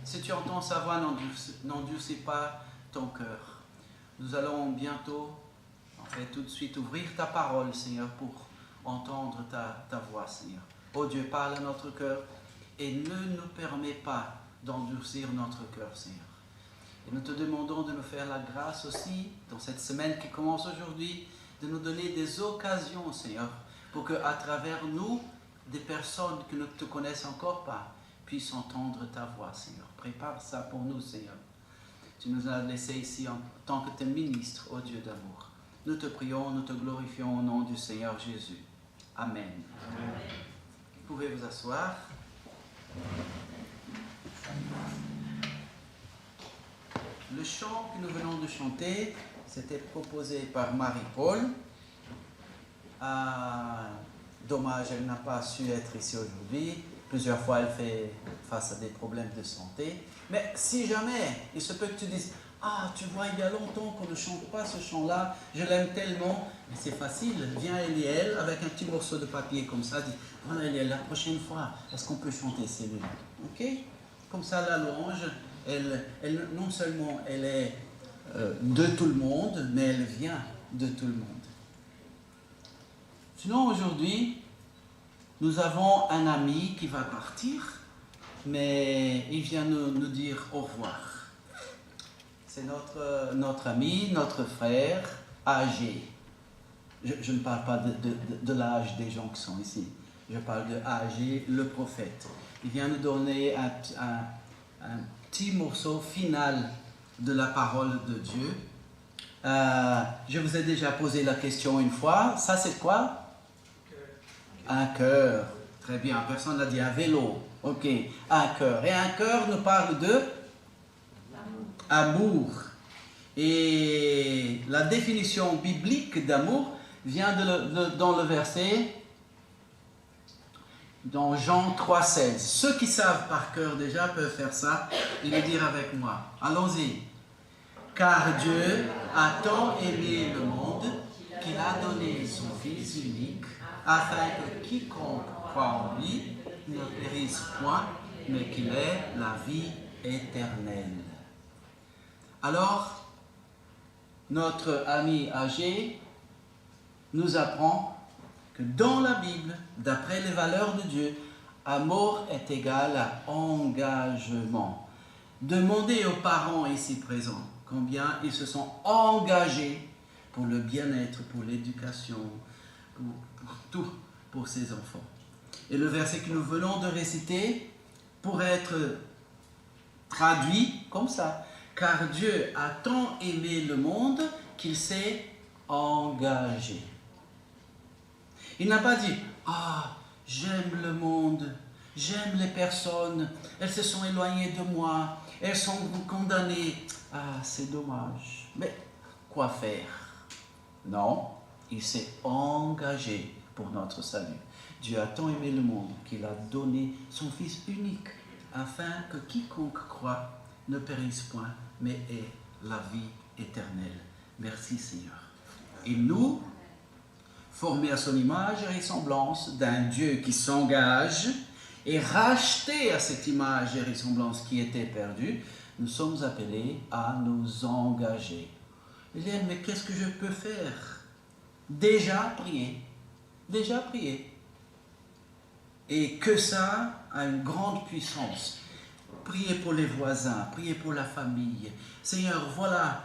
Si tu entends sa voix, n'endurcis pas ton cœur. Nous allons bientôt, tout de suite, ouvrir ta parole, Seigneur, pour entendre ta voix, Seigneur. Oh Dieu, parle à notre cœur et ne nous permets pas d'endurcir notre cœur, Seigneur. Et nous te demandons de nous faire la grâce aussi, dans cette semaine qui commence aujourd'hui, de nous donner des occasions, Seigneur, pour qu'à travers nous, des personnes qui ne te connaissent encore pas, puissent entendre ta voix, Seigneur. Prépare ça pour nous, Seigneur. Tu nous as laissés ici en tant que tes ministres, ô Dieu d'amour. Nous te prions, nous te glorifions au nom du Seigneur Jésus. Amen. Amen. Vous pouvez vous asseoir. Le chant que nous venons de chanter, c'était proposé par Marie-Paul. Dommage, elle n'a pas su être ici aujourd'hui. Plusieurs fois, elle fait face à des problèmes de santé. Mais si jamais, il se peut que tu dises « Ah, tu vois, il y a longtemps qu'on ne chante pas ce chant-là, je l'aime tellement. » Mais c'est facile, viens Eliel avec un petit morceau de papier comme ça, dis « Voilà Eliel, la prochaine fois, est-ce qu'on peut chanter celui-là » Ok? Comme ça, la louange, elle, non seulement elle est de tout le monde, mais elle vient de tout le monde. Sinon, aujourd'hui, nous avons un ami qui va partir, mais il vient nous dire au revoir. c'est notre ami, notre frère âgé. Je ne parle pas de l'âge des gens qui sont ici. Je parle de âgé, le prophète. Il vient nous donner un petit morceau final de la parole de Dieu. Je vous ai déjà posé la question une fois. Ça, c'est quoi? Un cœur. Très bien. Personne n'a dit un vélo. Ok. Un cœur. Et un cœur nous parle de amour. Et la définition biblique d'amour vient dans le verset, dans Jean 3,16. Ceux qui savent par cœur déjà peuvent faire ça et le dire avec moi. Allons-y. Car Dieu a tant aimé le monde qu'il a donné son Fils unique, afin que quiconque croit en lui ne périsse point, mais qu'il ait la vie éternelle. Alors, notre ami âgé nous apprend que dans la Bible, d'après les valeurs de Dieu, amour est égal à engagement. Demandez aux parents ici présents combien ils se sont engagés pour le bien-être, pour l'éducation, pour tout, pour ses enfants. Et le verset que nous venons de réciter pourrait être traduit comme ça. Car Dieu a tant aimé le monde qu'il s'est engagé. Il n'a pas dit « Ah, j'aime le monde, j'aime les personnes, elles se sont éloignées de moi, elles sont condamnées. Ah, c'est dommage. Mais quoi faire ?» Non, il s'est engagé pour notre salut. Dieu a tant aimé le monde qu'il a donné son Fils unique, afin que quiconque croit ne périsse point, mais ait la vie éternelle. Merci Seigneur. Et nous, formés à son image et ressemblance d'un Dieu qui s'engage et racheté à cette image et ressemblance qui était perdue, nous sommes appelés à nous engager. Hélène, mais qu'est-ce que je peux faire? Déjà prier. Déjà prier. Et que ça a une grande puissance. Priez pour les voisins, priez pour la famille. Seigneur, voilà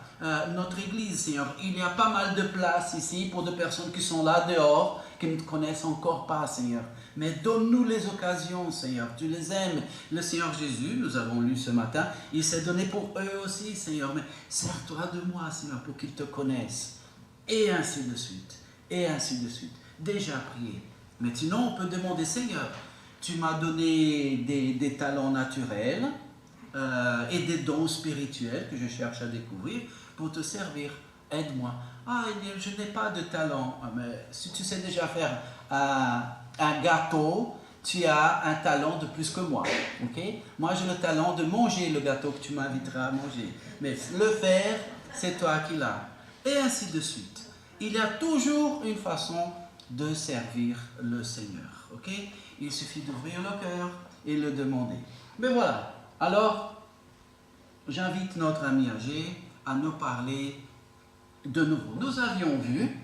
notre église, Seigneur. Il y a pas mal de place ici pour des personnes qui sont là dehors, qui ne te connaissent encore pas, Seigneur. Mais donne-nous les occasions, Seigneur. Tu les aimes. Le Seigneur Jésus, nous avons lu ce matin, il s'est donné pour eux aussi, Seigneur. Mais sers-toi de moi, Seigneur, pour qu'ils te connaissent. Et ainsi de suite. Et ainsi de suite. Déjà prié. Maintenant, on peut demander, Seigneur, tu m'as donné des talents naturels et des dons spirituels que je cherche à découvrir pour te servir. Aide-moi. Ah, je n'ai pas de talent. Mais si tu sais déjà faire un gâteau, tu as un talent de plus que moi. Okay? Moi, j'ai le talent de manger le gâteau que tu m'inviteras à manger. Mais le faire, c'est toi qui l'as. Et ainsi de suite. Il y a toujours une façon de servir le Seigneur. Ok? Il suffit d'ouvrir le cœur et le demander. Mais voilà. Alors, j'invite notre ami âgé à nous parler de nouveau. Nous avions vu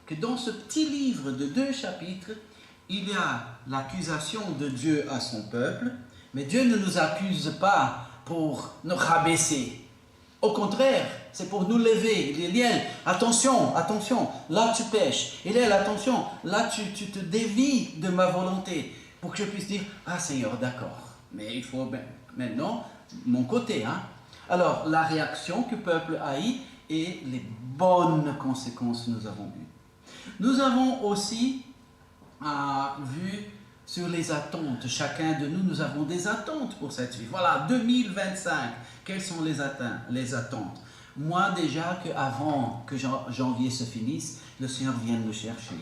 que dans ce petit livre de 2 chapitres, il y a l'accusation de Dieu à son peuple, mais Dieu ne nous accuse pas pour nous rabaisser. Au contraire, c'est pour nous lever. Il dit, attention, attention, là tu pêches. Il est attention, là tu te dévies de ma volonté. Pour que je puisse dire, ah Seigneur, d'accord. Mais il faut maintenant mon côté. Hein? Alors, la réaction que le peuple a eue et les bonnes conséquences que nous avons vues. Nous avons aussi vu sur les attentes. Chacun de nous, nous avons des attentes pour cette vie. Voilà, 2025. Quelles sont les attentes? Moi, déjà, qu'avant que janvier se finisse, le Seigneur vienne me chercher.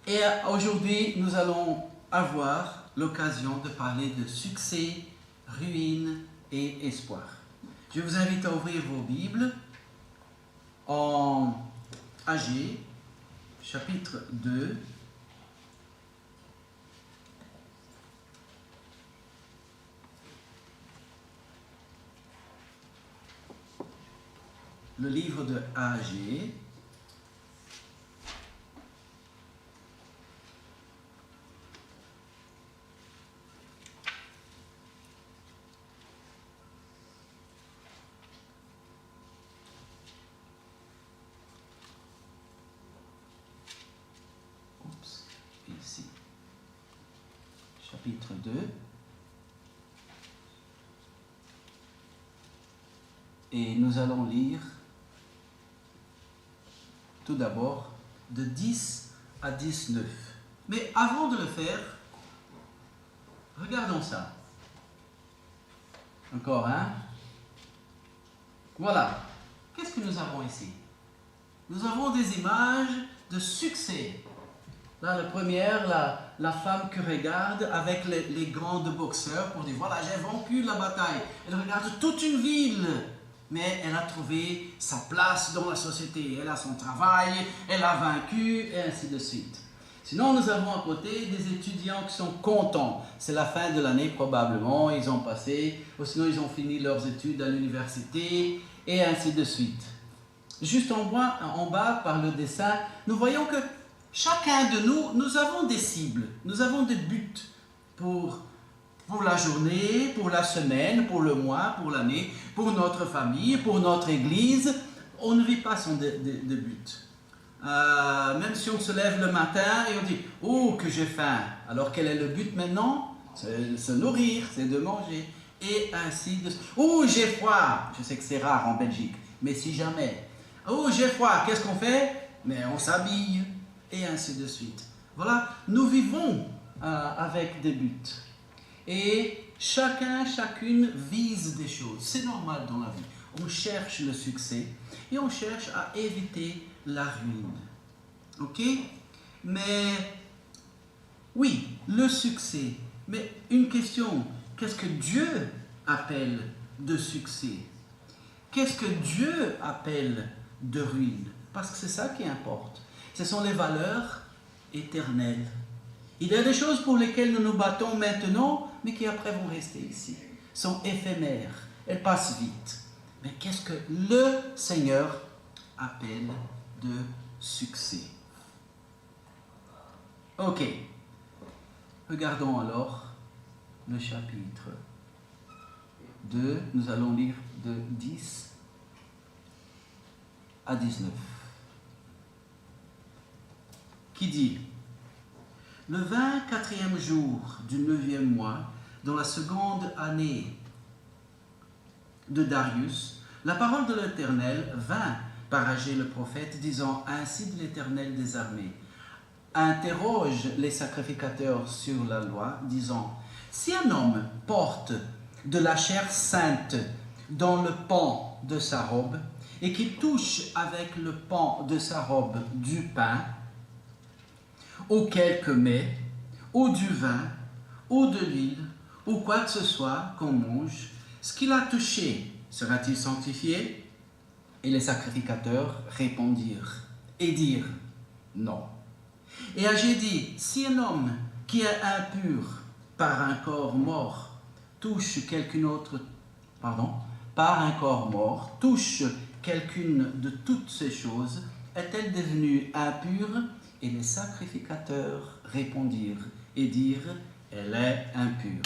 Et aujourd'hui, nous allons avoir l'occasion de parler de succès, ruine et espoir. Je vous invite à ouvrir vos Bibles en Agé, chapitre 2. Le livre de Agé. chapitre 2. Et nous allons lire tout d'abord de 10 à 19. Mais avant de le faire, regardons ça. Encore un. Voilà. Qu'est-ce que nous avons ici? Nous avons des images de succès. Là, la première, la femme qui regarde avec les grands boxeurs pour dire, voilà, j'ai vaincu la bataille. Elle regarde toute une ville, mais elle a trouvé sa place dans la société. Elle a son travail, elle a vaincu, et ainsi de suite. Sinon, nous avons à côté des étudiants qui sont contents. C'est la fin de l'année probablement, ils ont passé, ou sinon ils ont fini leurs études à l'université, et ainsi de suite. Juste en bas, par le dessin, nous voyons que chacun de nous, nous avons des cibles, nous avons des buts pour la journée, pour la semaine, pour le mois, pour l'année, pour notre famille, pour notre église. On ne vit pas sans de buts. Même si on se lève le matin et on dit « Oh, que j'ai faim !» Alors quel est le but maintenant? C'est se nourrir, c'est de manger. Et ainsi de suite. « Oh, j'ai froid !» Je sais que c'est rare en Belgique, mais si jamais. « Oh, j'ai froid !» Qu'est-ce qu'on fait? Mais on s'habille. Et ainsi de suite. Voilà, nous vivons avec des buts. Et chacune vise des choses. C'est normal dans la vie. On cherche le succès et on cherche à éviter la ruine. Ok? Mais, oui, le succès. Mais une question, qu'est-ce que Dieu appelle de succès? Qu'est-ce que Dieu appelle de ruine? Parce que c'est ça qui importe. Ce sont les valeurs éternelles. Il y a des choses pour lesquelles nous nous battons maintenant, mais qui après vont rester ici. Sont éphémères. Elles passent vite. Mais qu'est-ce que le Seigneur appelle de succès? Ok. Regardons alors le chapitre 2. Nous allons lire de 10 à 19. Qui dit: le 24e jour du 9e mois, dans la seconde année de Darius, la parole de l'Éternel vint par Agé le prophète, disant: ainsi dit l'Éternel des armées, interroge les sacrificateurs sur la loi, disant: si un homme porte de la chair sainte dans le pan de sa robe, et qu'il touche avec le pan de sa robe du pain, ou quelques mets, ou du vin, ou de l'huile, ou quoi que ce soit qu'on mange, ce qu'il a touché sera-t-il sanctifié? Et les sacrificateurs répondirent et dirent non. Et Agé dit: si un homme qui est impur par un corps mort touche par un corps mort touche quelqu'une de toutes ces choses, est-elle devenue impure? Et les sacrificateurs répondirent et dirent: elle est impure.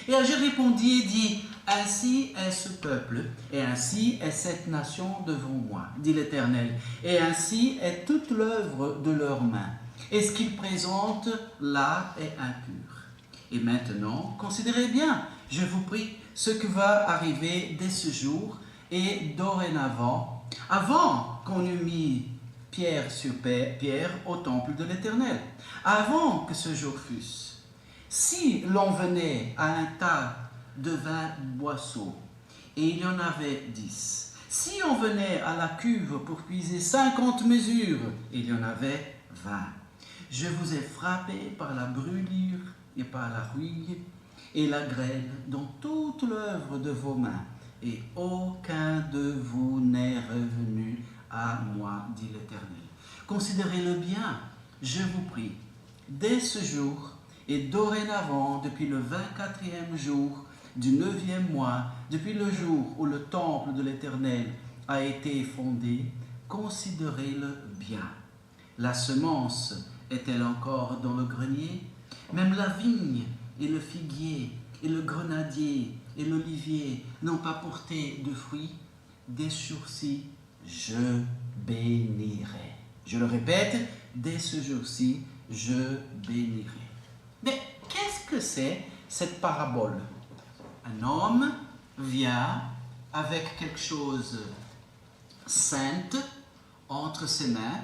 Et Agé répondit et dit: ainsi est ce peuple, et ainsi est cette nation devant moi, dit l'Éternel, et ainsi est toute l'œuvre de leurs mains. Et ce qu'ils présentent là est impur. Et maintenant, considérez bien, je vous prie, ce qui va arriver dès ce jour et dorénavant, avant qu'on eût mis pierre sur pierre au temple de l'Éternel, avant que ce jour fût. Si l'on venait à un tas de 20 boisseaux, et il y en avait 10, si on venait à la cuve pour puiser 50 mesures, et il y en avait 20, je vous ai frappé par la brûlure et par la rouille et la grêle dans toute l'œuvre de vos mains, et aucun de vous n'est revenu à moi, dit l'Éternel. Considérez-le bien, je vous prie, dès ce jour et dorénavant, depuis le 24e jour du 9e mois, depuis le jour où le temple de l'Éternel a été fondé, considérez-le bien. La semence est-elle encore dans le grenier? Même la vigne et le figuier et le grenadier et l'olivier n'ont pas porté de fruits. Dès ce jour-ci, je bénirai. Je le répète, dès ce jour-ci, je bénirai. Mais qu'est-ce que c'est cette parabole? Un homme vient avec quelque chose sainte entre ses mains,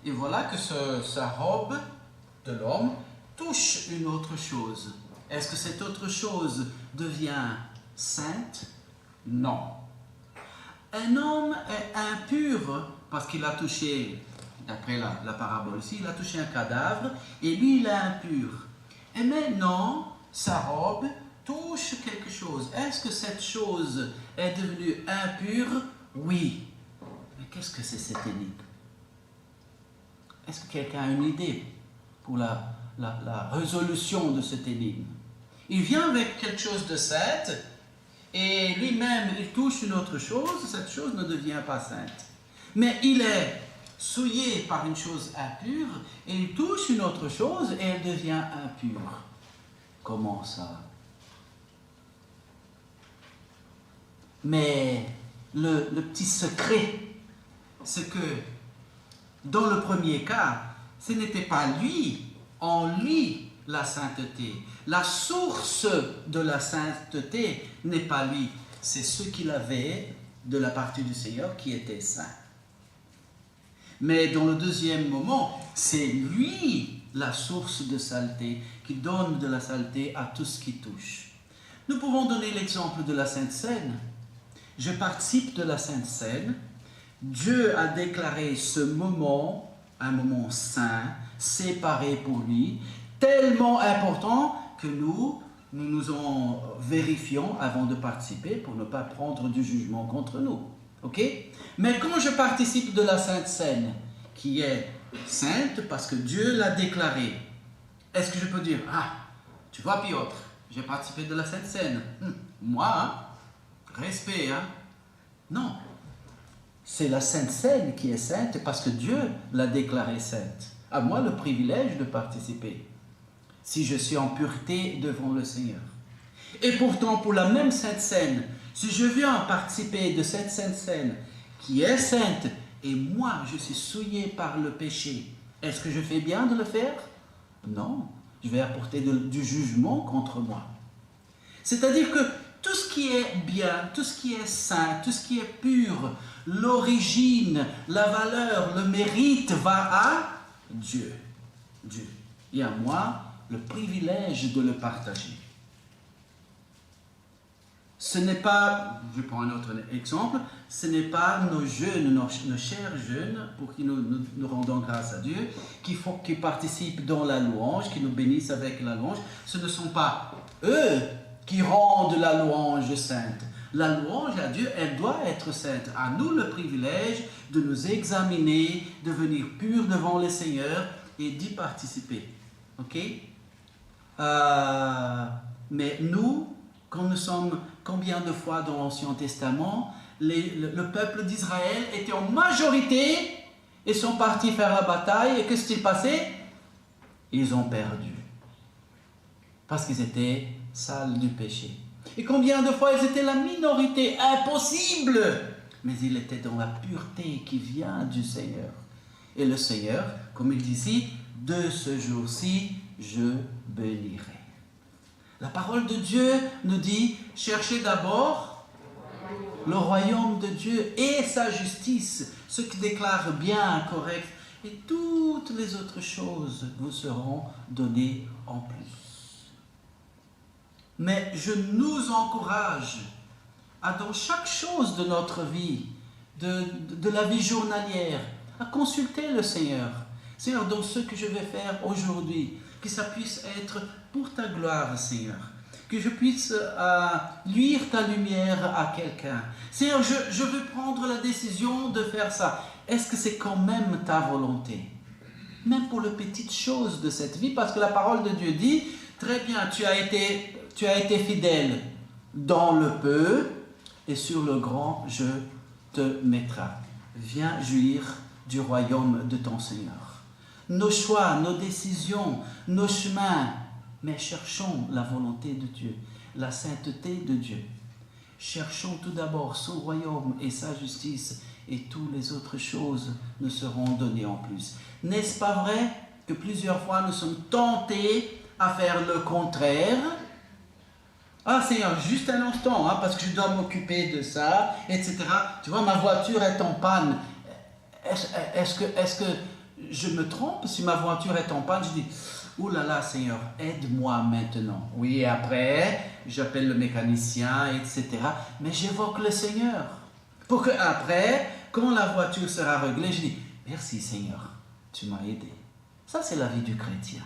et voilà que sa robe de l'homme touche une autre chose. Est-ce que cette autre chose devient sainte? Non. Un homme est impur parce qu'il a touché, d'après la parabole ici, il a touché un cadavre et lui il est impur. Et maintenant, sa robe touche quelque chose. Est-ce que cette chose est devenue impure? Oui. Mais qu'est-ce que c'est cette énigme? Est-ce que quelqu'un a une idée pour la résolution de cette énigme? Il vient avec quelque chose de sainte et lui-même il touche une autre chose, cette chose ne devient pas sainte. Mais il est souillé par une chose impure et il touche une autre chose et elle devient impure. Comment ça? Mais le petit secret, c'est que dans le premier cas, ce n'était pas lui, en lui, la sainteté. La source de la sainteté n'est pas lui, c'est ce qu'il avait de la partie du Seigneur qui était saint. Mais dans le deuxième moment, c'est lui la source de saleté qui donne de la saleté à tout ce qui touche. Nous pouvons donner l'exemple de la Sainte Seine. Je participe de la Sainte Seine. Dieu a déclaré ce moment, un moment saint, séparé pour lui, tellement important que nous en vérifions avant de participer pour ne pas prendre du jugement contre nous. Ok? Mais quand je participe de la Sainte Seine, qui est sainte parce que Dieu l'a déclarée, est-ce que je peux dire, ah, tu vois Piotr, j'ai participé de la Sainte Seine. Moi, hein, respect, hein? Non. C'est la Sainte Seine qui est sainte parce que Dieu l'a déclarée sainte. À moi le privilège de participer, si je suis en pureté devant le Seigneur. Et pourtant, pour la même Sainte Seine, si je viens participer de cette Sainte Seine qui est sainte, et moi je suis souillé par le péché, est-ce que je fais bien de le faire? Non, je vais apporter du jugement contre moi. C'est-à-dire que tout ce qui est bien, tout ce qui est saint, tout ce qui est pur, l'origine, la valeur, le mérite va à Dieu. Dieu. Et à moi, le privilège de le partager. Ce n'est pas, je prends un autre exemple, ce n'est pas nos jeunes, nos chers jeunes, pour qui nous rendons grâce à Dieu, qui participent dans la louange, qui nous bénissent avec la louange. Ce ne sont pas eux qui rendent la louange sainte. La louange à Dieu, elle doit être sainte. À nous le privilège de nous examiner, de venir purs devant le Seigneur et d'y participer. Ok? Mais nous, quand nous sommes, combien de fois dans l'Ancien Testament, le peuple d'Israël était en majorité et sont partis faire la bataille. Et qu'est-ce qui s'est passé? Ils ont perdu. Parce qu'ils étaient sales du péché. Et combien de fois ils étaient la minorité? Impossible! Mais ils étaient dans la pureté qui vient du Seigneur. Et le Seigneur, comme il dit ici, de ce jour-ci, je bénirai. La parole de Dieu nous dit, cherchez d'abord le royaume de Dieu et sa justice, ce qui déclare bien, correct, et toutes les autres choses vous seront données en plus. Mais je nous encourage à, dans chaque chose de notre vie, de la vie journalière, à consulter le Seigneur. Seigneur, dans ce que je vais faire aujourd'hui, que ça puisse être pour ta gloire, Seigneur. Que je puisse luire ta lumière à quelqu'un. Seigneur, je veux prendre la décision de faire ça. Est-ce que c'est quand même ta volonté? Même pour les petites choses de cette vie, parce que la parole de Dieu dit, très bien, tu as été fidèle dans le peu, et sur le grand, je te mettrai. Viens jouir du royaume de ton Seigneur. Nos choix, nos décisions, nos chemins, mais cherchons la volonté de Dieu, la sainteté de Dieu. Cherchons tout d'abord son royaume et sa justice, et toutes les autres choses nous seront données en plus. N'est-ce pas vrai que plusieurs fois nous sommes tentés à faire le contraire. Ah Seigneur, juste un instant, parce que je dois m'occuper de ça, etc. Tu vois, ma voiture est en panne. Est-ce que je me trompe si ma voiture est en panne? Je dis, oh là là Seigneur, aide-moi maintenant. Oui, après, j'appelle le mécanicien, etc. Mais j'évoque le Seigneur. Pour que après, quand la voiture sera réglée, je dis, merci Seigneur, tu m'as aidé. Ça, c'est la vie du chrétien.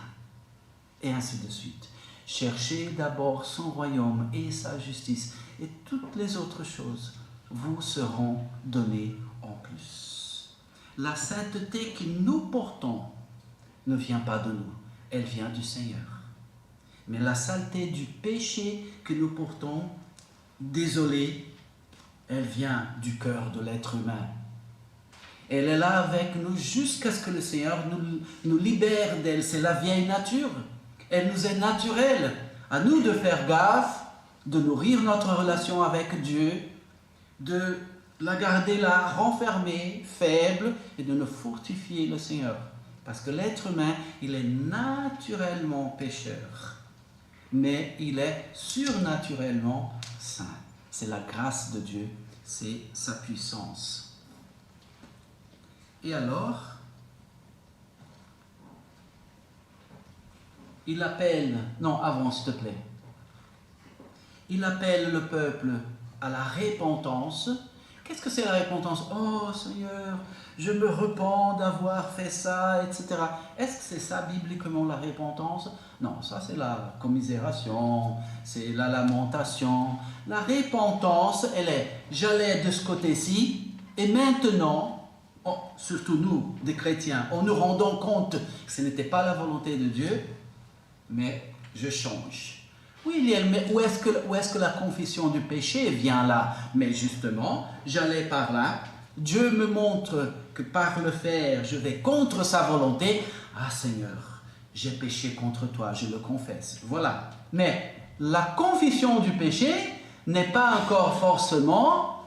Et ainsi de suite. Cherchez d'abord son royaume et sa justice, et toutes les autres choses vous seront données en plus. La sainteté que nous portons ne vient pas de nous, elle vient du Seigneur. Mais la saleté du péché que nous portons, désolé, elle vient du cœur de l'être humain. Elle est là avec nous jusqu'à ce que le Seigneur nous libère d'elle. C'est la vieille nature. Elle nous est naturelle. À nous de faire gaffe, de nourrir notre relation avec Dieu, de la garder là, renfermée, faible, et de nous fortifier le Seigneur. Parce que l'être humain, il est naturellement pécheur, mais il est surnaturellement saint. C'est la grâce de Dieu, c'est sa puissance. Et alors, il appelle, non, avant s'il te plaît, il appelle le peuple à la repentance. Qu'est-ce que c'est la repentance? Oh Seigneur, je me repens d'avoir fait ça, etc. Est-ce que c'est ça bibliquement la repentance? Non, ça c'est la commisération, c'est la lamentation. La repentance, elle est, j'allais de ce côté-ci, et maintenant, surtout nous, des chrétiens, en nous rendant compte que ce n'était pas la volonté de Dieu, mais je change. Oui, mais où est-ce que la confession du péché vient là? Mais justement, j'allais par là, Dieu me montre que par le faire, je vais contre sa volonté. Ah Seigneur, j'ai péché contre toi, je le confesse. Voilà. Mais la confession du péché n'est pas encore forcément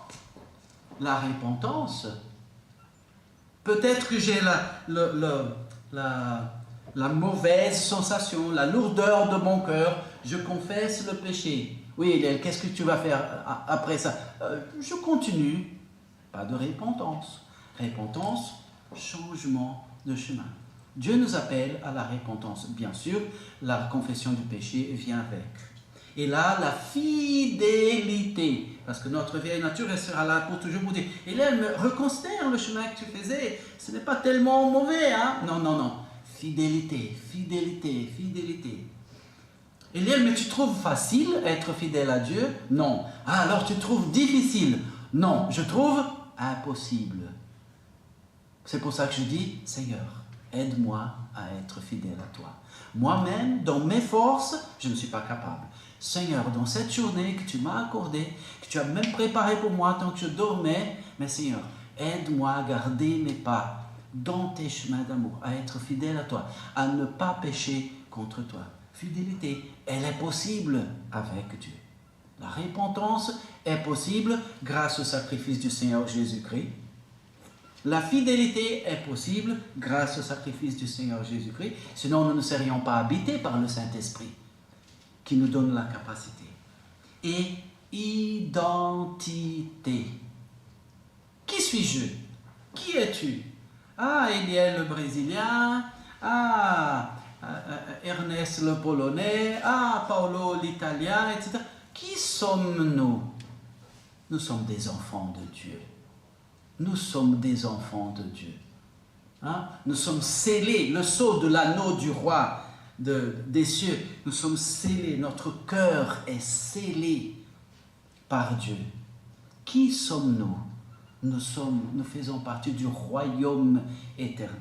la repentance. Peut-être que j'ai la mauvaise sensation, la lourdeur de mon cœur, je confesse le péché. Oui, Eliel, qu'est-ce que tu vas faire après ça? Je continue. Pas de repentance. Repentance, changement de chemin. Dieu nous appelle à la repentance. Bien sûr, la confession du péché vient avec. Et là, la fidélité. Parce que notre vieille nature, elle sera là pour toujours vous dire, Eliel, reconsidère le chemin que tu faisais. Ce n'est pas tellement mauvais, hein? Non, non, non. Fidélité, fidélité, fidélité. Eliel, mais tu trouves facile être fidèle à Dieu? Non. Ah, alors tu trouves difficile? Non, je trouve impossible. C'est pour ça que je dis, Seigneur, aide-moi à être fidèle à toi. Moi-même, dans mes forces, je ne suis pas capable. Seigneur, dans cette journée que tu m'as accordée, que tu as même préparée pour moi tant que je dormais, mais Seigneur, aide-moi à garder mes pas dans tes chemins d'amour, à être fidèle à toi, à ne pas pécher contre toi. Fidélité, elle est possible avec Dieu. La repentance est possible grâce au sacrifice du Seigneur Jésus-Christ. La fidélité est possible grâce au sacrifice du Seigneur Jésus-Christ. Sinon, nous ne serions pas habités par le Saint-Esprit qui nous donne la capacité. Et identité. Qui suis-je? Qui es-tu? Ah, Eliel le Brésilien. Ah, Ernest le Polonais. Ah, Paolo l'Italien, etc. Qui sommes-nous? Nous sommes des enfants de Dieu. Nous sommes des enfants de Dieu. Hein? Nous sommes scellés, le sceau de l'anneau du roi des cieux. Nous sommes scellés, notre cœur est scellé par Dieu. Qui sommes-nous? Nous faisons partie du royaume éternel.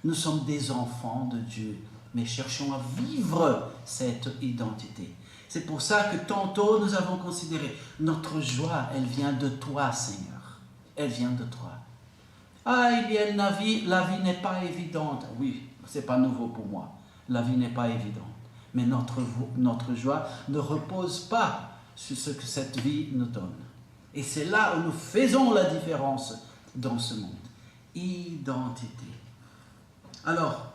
Nous sommes des enfants de Dieu, mais cherchons à vivre cette identité. C'est pour ça que tantôt nous avons considéré notre joie, elle vient de toi, Seigneur. Elle vient de toi. Ah, Eliel, la vie n'est pas évidente. Oui, c'est pas nouveau pour moi. La vie n'est pas évidente. Mais notre joie ne repose pas sur ce que cette vie nous donne. Et c'est là où nous faisons la différence dans ce monde. Identité. Alors,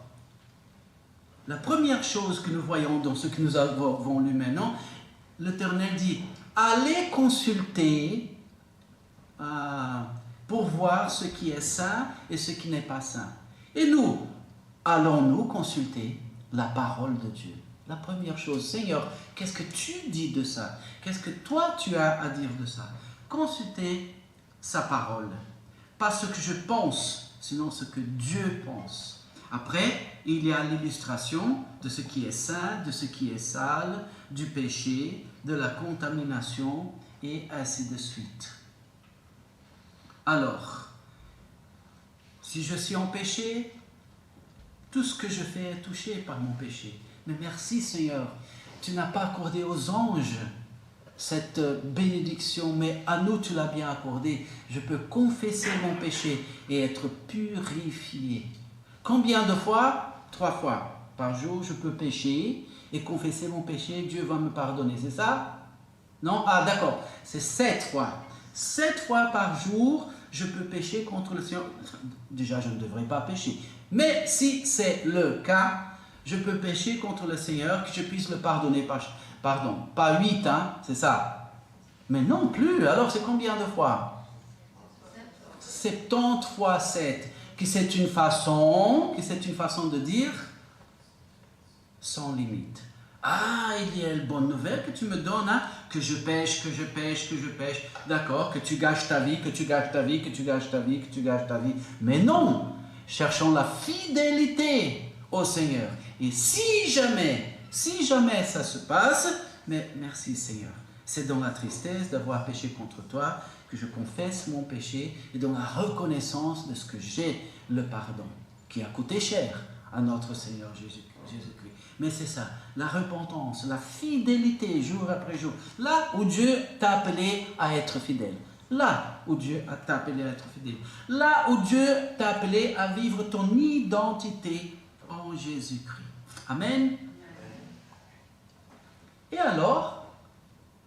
la première chose que nous voyons dans ce que nous avons lu maintenant, l'Éternel dit, allez consulter pour voir ce qui est saint et ce qui n'est pas saint. Et nous, allons-nous consulter la parole de Dieu? La première chose, Seigneur, qu'est-ce que tu dis de ça? Qu'est-ce que toi tu as à dire de ça? Consulter sa parole. Pas ce que je pense, sinon ce que Dieu pense. Après, il y a l'illustration de ce qui est saint, de ce qui est sale, du péché, de la contamination, et ainsi de suite. Alors, si je suis en péché, tout ce que je fais est touché par mon péché. Mais merci Seigneur, tu n'as pas accordé aux anges cette bénédiction, mais à nous tu l'as bien accordé. Je peux confesser mon péché et être purifié. Combien de fois? 3 fois par jour, je peux pécher et confesser mon péché, Dieu va me pardonner, c'est ça? Non? Ah d'accord, c'est 7 fois. 7 fois par jour, je peux pécher contre le Seigneur. Déjà, je ne devrais pas pécher. Mais si c'est le cas, je peux pécher contre le Seigneur, que je puisse le pardonner. Pardon, pas 8, hein, c'est ça. Mais non plus, alors c'est combien de fois? 70 fois 7. Que c'est une façon de dire sans limite. Ah, il y a une bonne nouvelle que tu me donnes, hein, que je pêche. D'accord, que tu gâches ta vie, que tu gâches ta vie. Mais non, cherchons la fidélité au Seigneur. Et si jamais ça se passe, mais merci Seigneur. C'est dans la tristesse d'avoir péché contre toi que je confesse mon péché et dans la reconnaissance de ce que j'ai le pardon, qui a coûté cher à notre Seigneur Jésus-Christ. Mais c'est ça, la repentance, la fidélité jour après jour. Là où Dieu t'a appelé à être fidèle. Là où Dieu t'a appelé à être fidèle. Là où Dieu t'a appelé à vivre ton identité en Jésus-Christ. Amen. Et alors,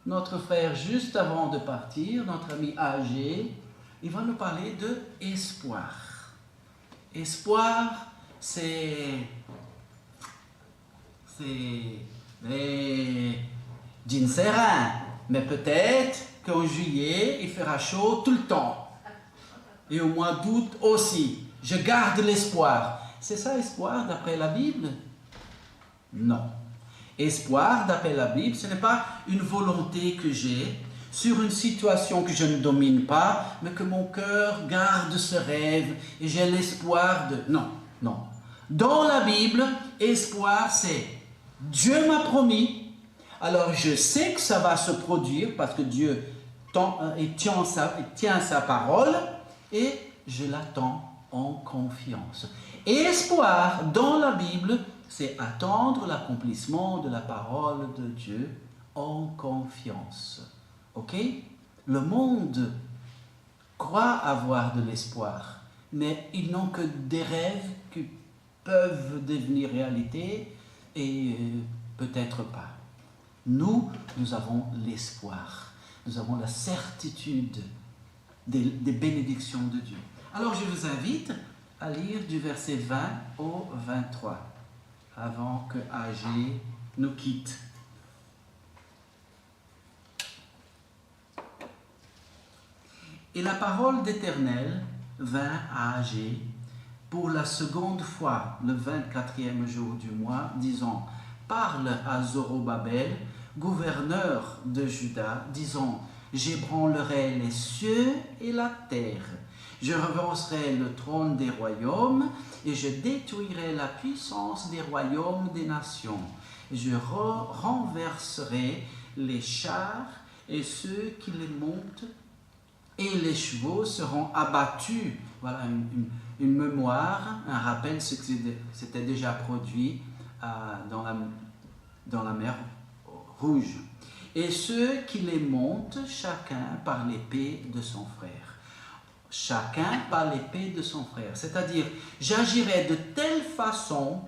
notre frère, juste avant de partir, notre ami âgé, il va nous parler de espoir. Espoir, c'est jean serein, mais peut-être qu'en juillet, il fera chaud tout le temps. Et au mois d'août aussi. Je garde l'espoir. C'est ça, espoir, d'après la Bible? Non. Espoir, d'après la Bible, ce n'est pas une volonté que j'ai sur une situation que je ne domine pas, mais que mon cœur garde ce rêve et j'ai l'espoir de... Non. Dans la Bible, espoir, c'est Dieu m'a promis, alors je sais que ça va se produire parce que Dieu tient sa parole et je l'attends en confiance. Espoir, dans la Bible, c'est attendre l'accomplissement de la parole de Dieu en confiance. Ok? Le monde croit avoir de l'espoir, mais ils n'ont que des rêves qui peuvent devenir réalité et peut-être pas. Nous avons l'espoir. Nous avons la certitude des bénédictions de Dieu. Alors je vous invite à lire du verset 20 au 23, avant que Agé nous quitte. Et la parole d'Éternel vint à Agé pour la seconde fois, le 24e jour du mois, disant, parle à Zorobabel, gouverneur de Juda, disant, j'ébranlerai les cieux et la terre. Je revancerai le trône des royaumes et je détruirai la puissance des royaumes des nations. Je renverserai les chars et ceux qui les montent et les chevaux seront abattus. Voilà une mémoire, un rappel, ce qui s'était déjà produit dans la mer Rouge. Et ceux qui les montent, chacun par l'épée de son frère. Chacun par l'épée de son frère. C'est-à-dire, j'agirai de telle façon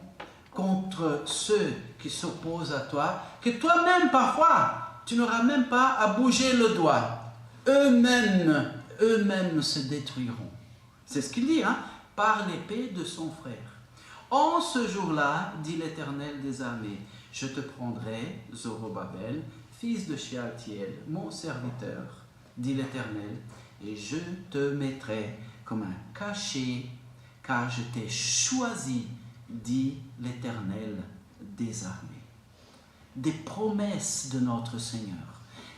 contre ceux qui s'opposent à toi, que toi-même parfois, tu n'auras même pas à bouger le doigt. Eux-mêmes se détruiront. C'est ce qu'il dit, hein, par l'épée de son frère. En ce jour-là, dit l'Éternel des armées, je te prendrai, Zorobabel, fils de Shealtiel, mon serviteur, dit l'Éternel, et je te mettrai comme un cachet, car je t'ai choisi, dit l'Éternel des armées. Des promesses de notre Seigneur,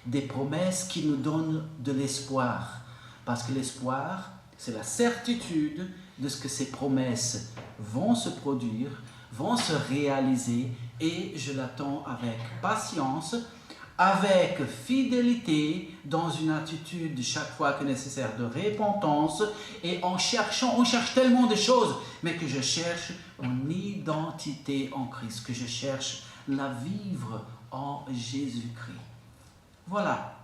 des promesses qui nous donnent de l'espoir, parce que l'espoir, c'est la certitude de ce que ces promesses vont se produire, vont se réaliser, et je l'attends avec patience, avec fidélité, dans une attitude chaque fois que nécessaire de repentance, et on cherche tellement de choses, mais que je cherche mon identité en Christ, que je cherche la vivre en Jésus-Christ. Voilà.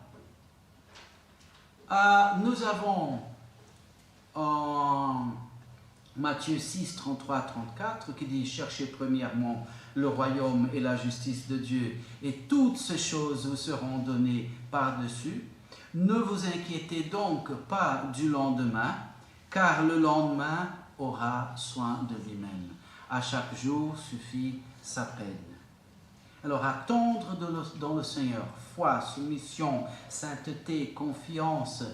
Nous avons en Matthieu 6, 33, 34 qui dit « Cherchez premièrement le royaume et la justice de Dieu, et toutes ces choses vous seront données par-dessus. Ne vous inquiétez donc pas du lendemain, car le lendemain aura soin de lui-même. À chaque jour suffit sa peine. » Alors attendre dans le Seigneur, foi, soumission, sainteté, confiance,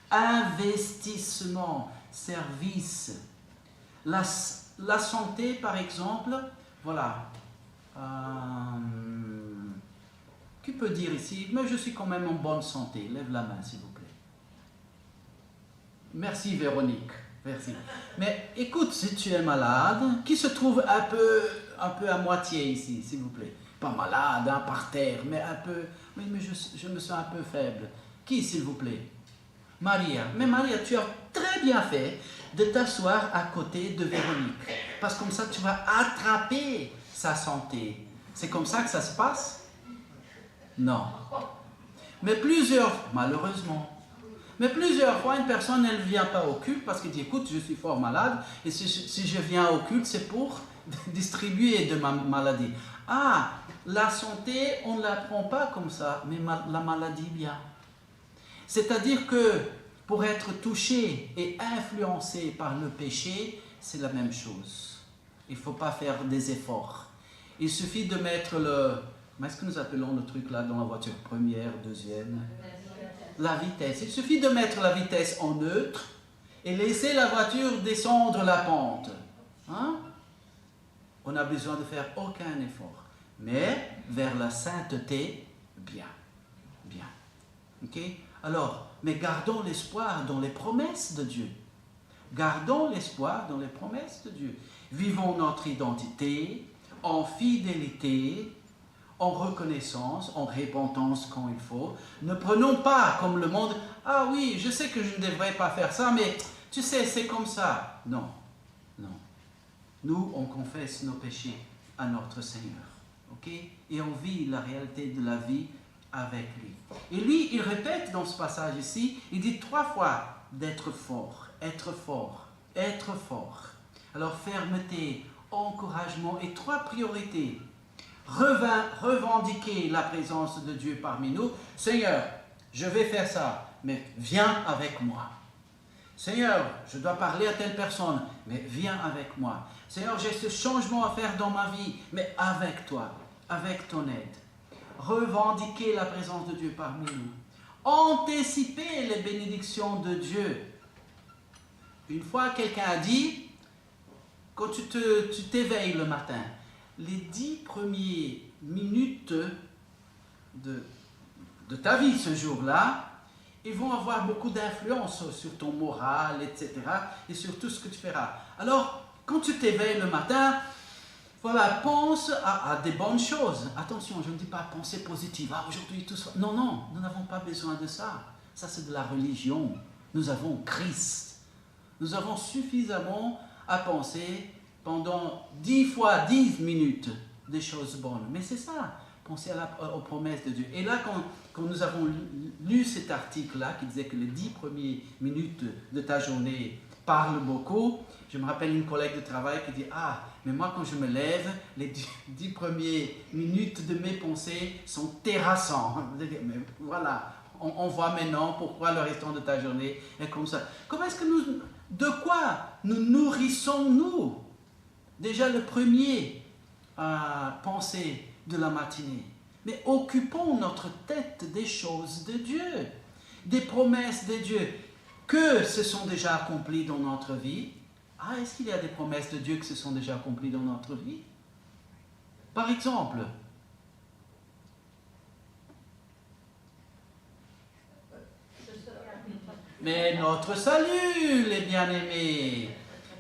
investissement, service. La santé, par exemple, voilà. Qui peut dire ici, mais je suis quand même en bonne santé? Lève la main, s'il vous plaît. Merci, Véronique. Merci. Mais écoute, si tu es malade, qui se trouve un peu à moitié ici, s'il vous plaît? Pas malade, hein, par terre, mais un peu. Oui, mais je me sens un peu faible. Qui, s'il vous plaît? Maria. Mais Maria, tu as très bien fait de t'asseoir à côté de Véronique. Parce que comme ça, tu vas attraper sa santé. C'est comme ça que ça se passe? Non. Mais malheureusement, mais plusieurs fois, une personne, elle ne vient pas au culte parce qu'elle dit, écoute, je suis fort malade, et si je viens au culte, c'est pour distribuer de ma maladie. Ah, la santé, on ne la prend pas comme ça, mais la maladie, bien. C'est-à-dire que pour être touché et influencé par le péché, c'est la même chose. Il ne faut pas faire des efforts. Il suffit de mettre est-ce que nous appelons le truc là dans la voiture? Première, deuxième? La vitesse. Il suffit de mettre la vitesse en neutre et laisser la voiture descendre la pente. Hein? On n'a besoin de faire aucun effort. Mais vers la sainteté, bien. Bien. Ok? Alors, mais gardons l'espoir dans les promesses de Dieu. Gardons l'espoir dans les promesses de Dieu. Vivons notre identité en fidélité, en reconnaissance, en repentance quand il faut. Ne prenons pas comme le monde, ah oui, je sais que je ne devrais pas faire ça, mais tu sais, c'est comme ça. Non, non. Nous, on confesse nos péchés à notre Seigneur, ok? Et on vit la réalité de la vie avec lui. Et lui, il répète dans ce passage ici, il dit 3 fois d'être fort, être fort, être fort. Alors fermeté, encouragement et 3 priorités. Revendiquer la présence de Dieu parmi nous. Seigneur, je vais faire ça, mais viens avec moi. Seigneur, je dois parler à telle personne, mais viens avec moi. Seigneur, j'ai ce changement à faire dans ma vie, mais avec toi, avec ton aide. Revendiquer la présence de Dieu parmi nous. Anticiper les bénédictions de Dieu. Une fois, quelqu'un a dit, quand tu t'éveilles le matin, les 10 premières minutes de ta vie ce jour-là, ils vont avoir beaucoup d'influence sur ton moral, etc. et sur tout ce que tu feras. Alors, quand tu t'éveilles le matin, voilà, pense à des bonnes choses. Attention, je ne dis pas penser positive. Ah, aujourd'hui, tout ça. Non, non, nous n'avons pas besoin de ça. Ça, c'est de la religion. Nous avons Christ. Nous avons suffisamment à penser pendant 10 fois 10 minutes des choses bonnes. Mais c'est ça, penser aux promesses de Dieu. Et là, quand nous avons lu cet article-là, qui disait que les 10 premières minutes de ta journée parlent beaucoup, je me rappelle une collègue de travail qui dit « Ah, mais moi quand je me lève, les 10 premières minutes de mes pensées sont terrassantes. » Mais voilà, on voit maintenant pourquoi le restant de ta journée est comme ça. Comment est-ce que de quoi nous nourrissons-nous? déjà le premier pensée de la matinée. Mais occupons notre tête des choses de Dieu, des promesses de Dieu, que se sont déjà accomplies dans notre vie. Ah, est-ce qu'il y a des promesses de Dieu qui se sont déjà accomplies dans notre vie? Par exemple, mais notre salut, les bien-aimés.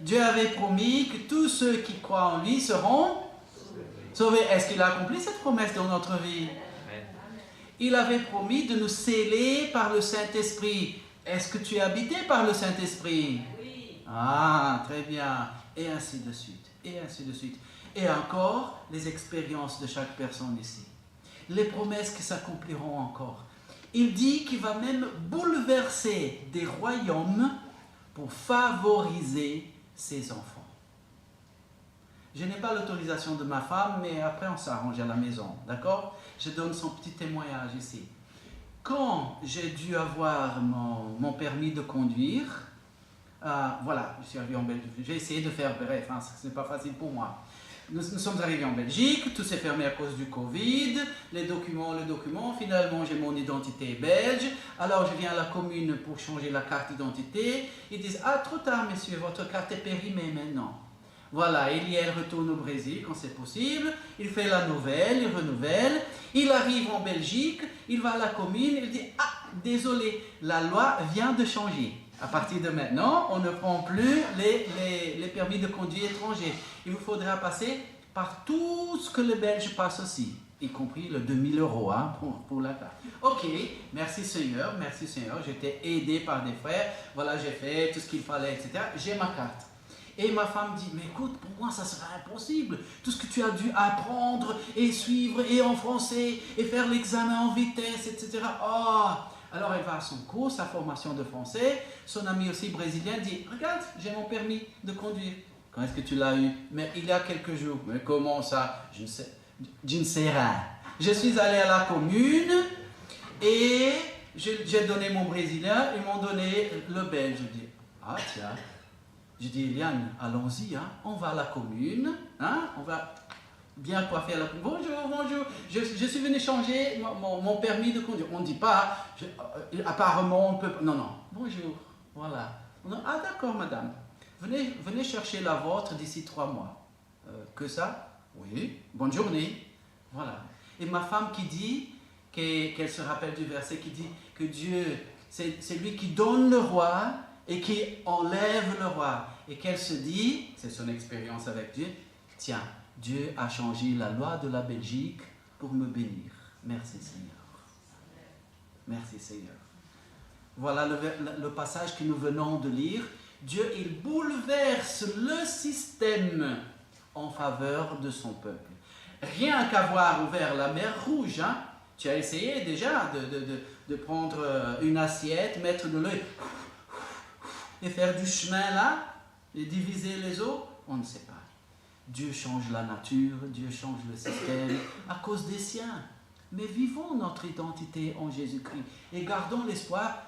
Dieu avait promis que tous ceux qui croient en lui seront sauvés. Est-ce qu'il a accompli cette promesse dans notre vie? Il avait promis de nous sceller par le Saint-Esprit. Est-ce que tu es habité par le Saint-Esprit? Oui. Ah, très bien. Et ainsi de suite. Et ainsi de suite. Et encore, les expériences de chaque personne ici. Les promesses qui s'accompliront encore. Il dit qu'il va même bouleverser des royaumes pour favoriser ses enfants. Je n'ai pas l'autorisation de ma femme, mais après on s'arrange à la maison, d'accord? Je donne son petit témoignage ici. Quand j'ai dû avoir mon permis de conduire, voilà, je suis arrivé en Belgique. J'ai essayé de faire, bref, hein, ce n'est pas facile pour moi. Nous sommes arrivés en Belgique, tout s'est fermé à cause du Covid, les documents, finalement j'ai mon identité belge, alors je viens à la commune pour changer la carte d'identité, ils disent « Ah, trop tard messieurs, votre carte est périmée maintenant ». Voilà, elle retourne au Brésil quand c'est possible, il fait la nouvelle, il renouvelle, il arrive en Belgique, il va à la commune, il dit « Ah, désolé, la loi vient de changer ». À partir de maintenant, on ne prend plus les permis de conduire étrangers. Il vous faudra passer par tout ce que les Belges passent aussi, y compris le 2000 € hein, pour la carte. Ok, merci Seigneur, j'étais aidé par des frères, voilà, j'ai fait tout ce qu'il fallait, etc. J'ai ma carte. Et ma femme dit, mais écoute, pour moi ça sera impossible. Tout ce que tu as dû apprendre et suivre, et en français, et faire l'examen en vitesse, etc. Oh! Alors elle va à son cours, sa formation de français. Son ami aussi brésilien dit, regarde, j'ai mon permis de conduire. Quand est-ce que tu l'as eu? Mais il y a quelques jours. Mais comment ça? Je ne sais rien. Je suis allé à la commune et j'ai donné mon brésilien, ils m'ont donné le belge. Je dis, ah tiens. Je dis, Eliane, allons-y, hein, on va à la commune, hein, on va bien coiffer à la commune. Bonjour, je suis venu changer mon permis de conduire. On ne dit pas, apparemment on peut... Non, bonjour, voilà. Ah d'accord madame, venez chercher la vôtre d'ici 3 mois. Que ça? Oui, bonne journée. Voilà. Et ma femme qui dit, qu'elle se rappelle du verset qui dit que Dieu, c'est lui qui donne le roi et qui enlève le roi. Et qu'elle se dit, c'est son expérience avec Dieu, tiens, Dieu a changé la loi de la Belgique pour me bénir. Merci Seigneur. Merci Seigneur. Voilà le passage que nous venons de lire. Dieu, il bouleverse le système en faveur de son peuple. Rien qu'avoir ouvert la mer Rouge, hein, tu as essayé déjà de prendre une assiette, mettre de l'eau et faire du chemin là, et diviser les eaux, on ne sait pas. Dieu change la nature, Dieu change le système à cause des siens. Mais vivons notre identité en Jésus-Christ et gardons l'espoir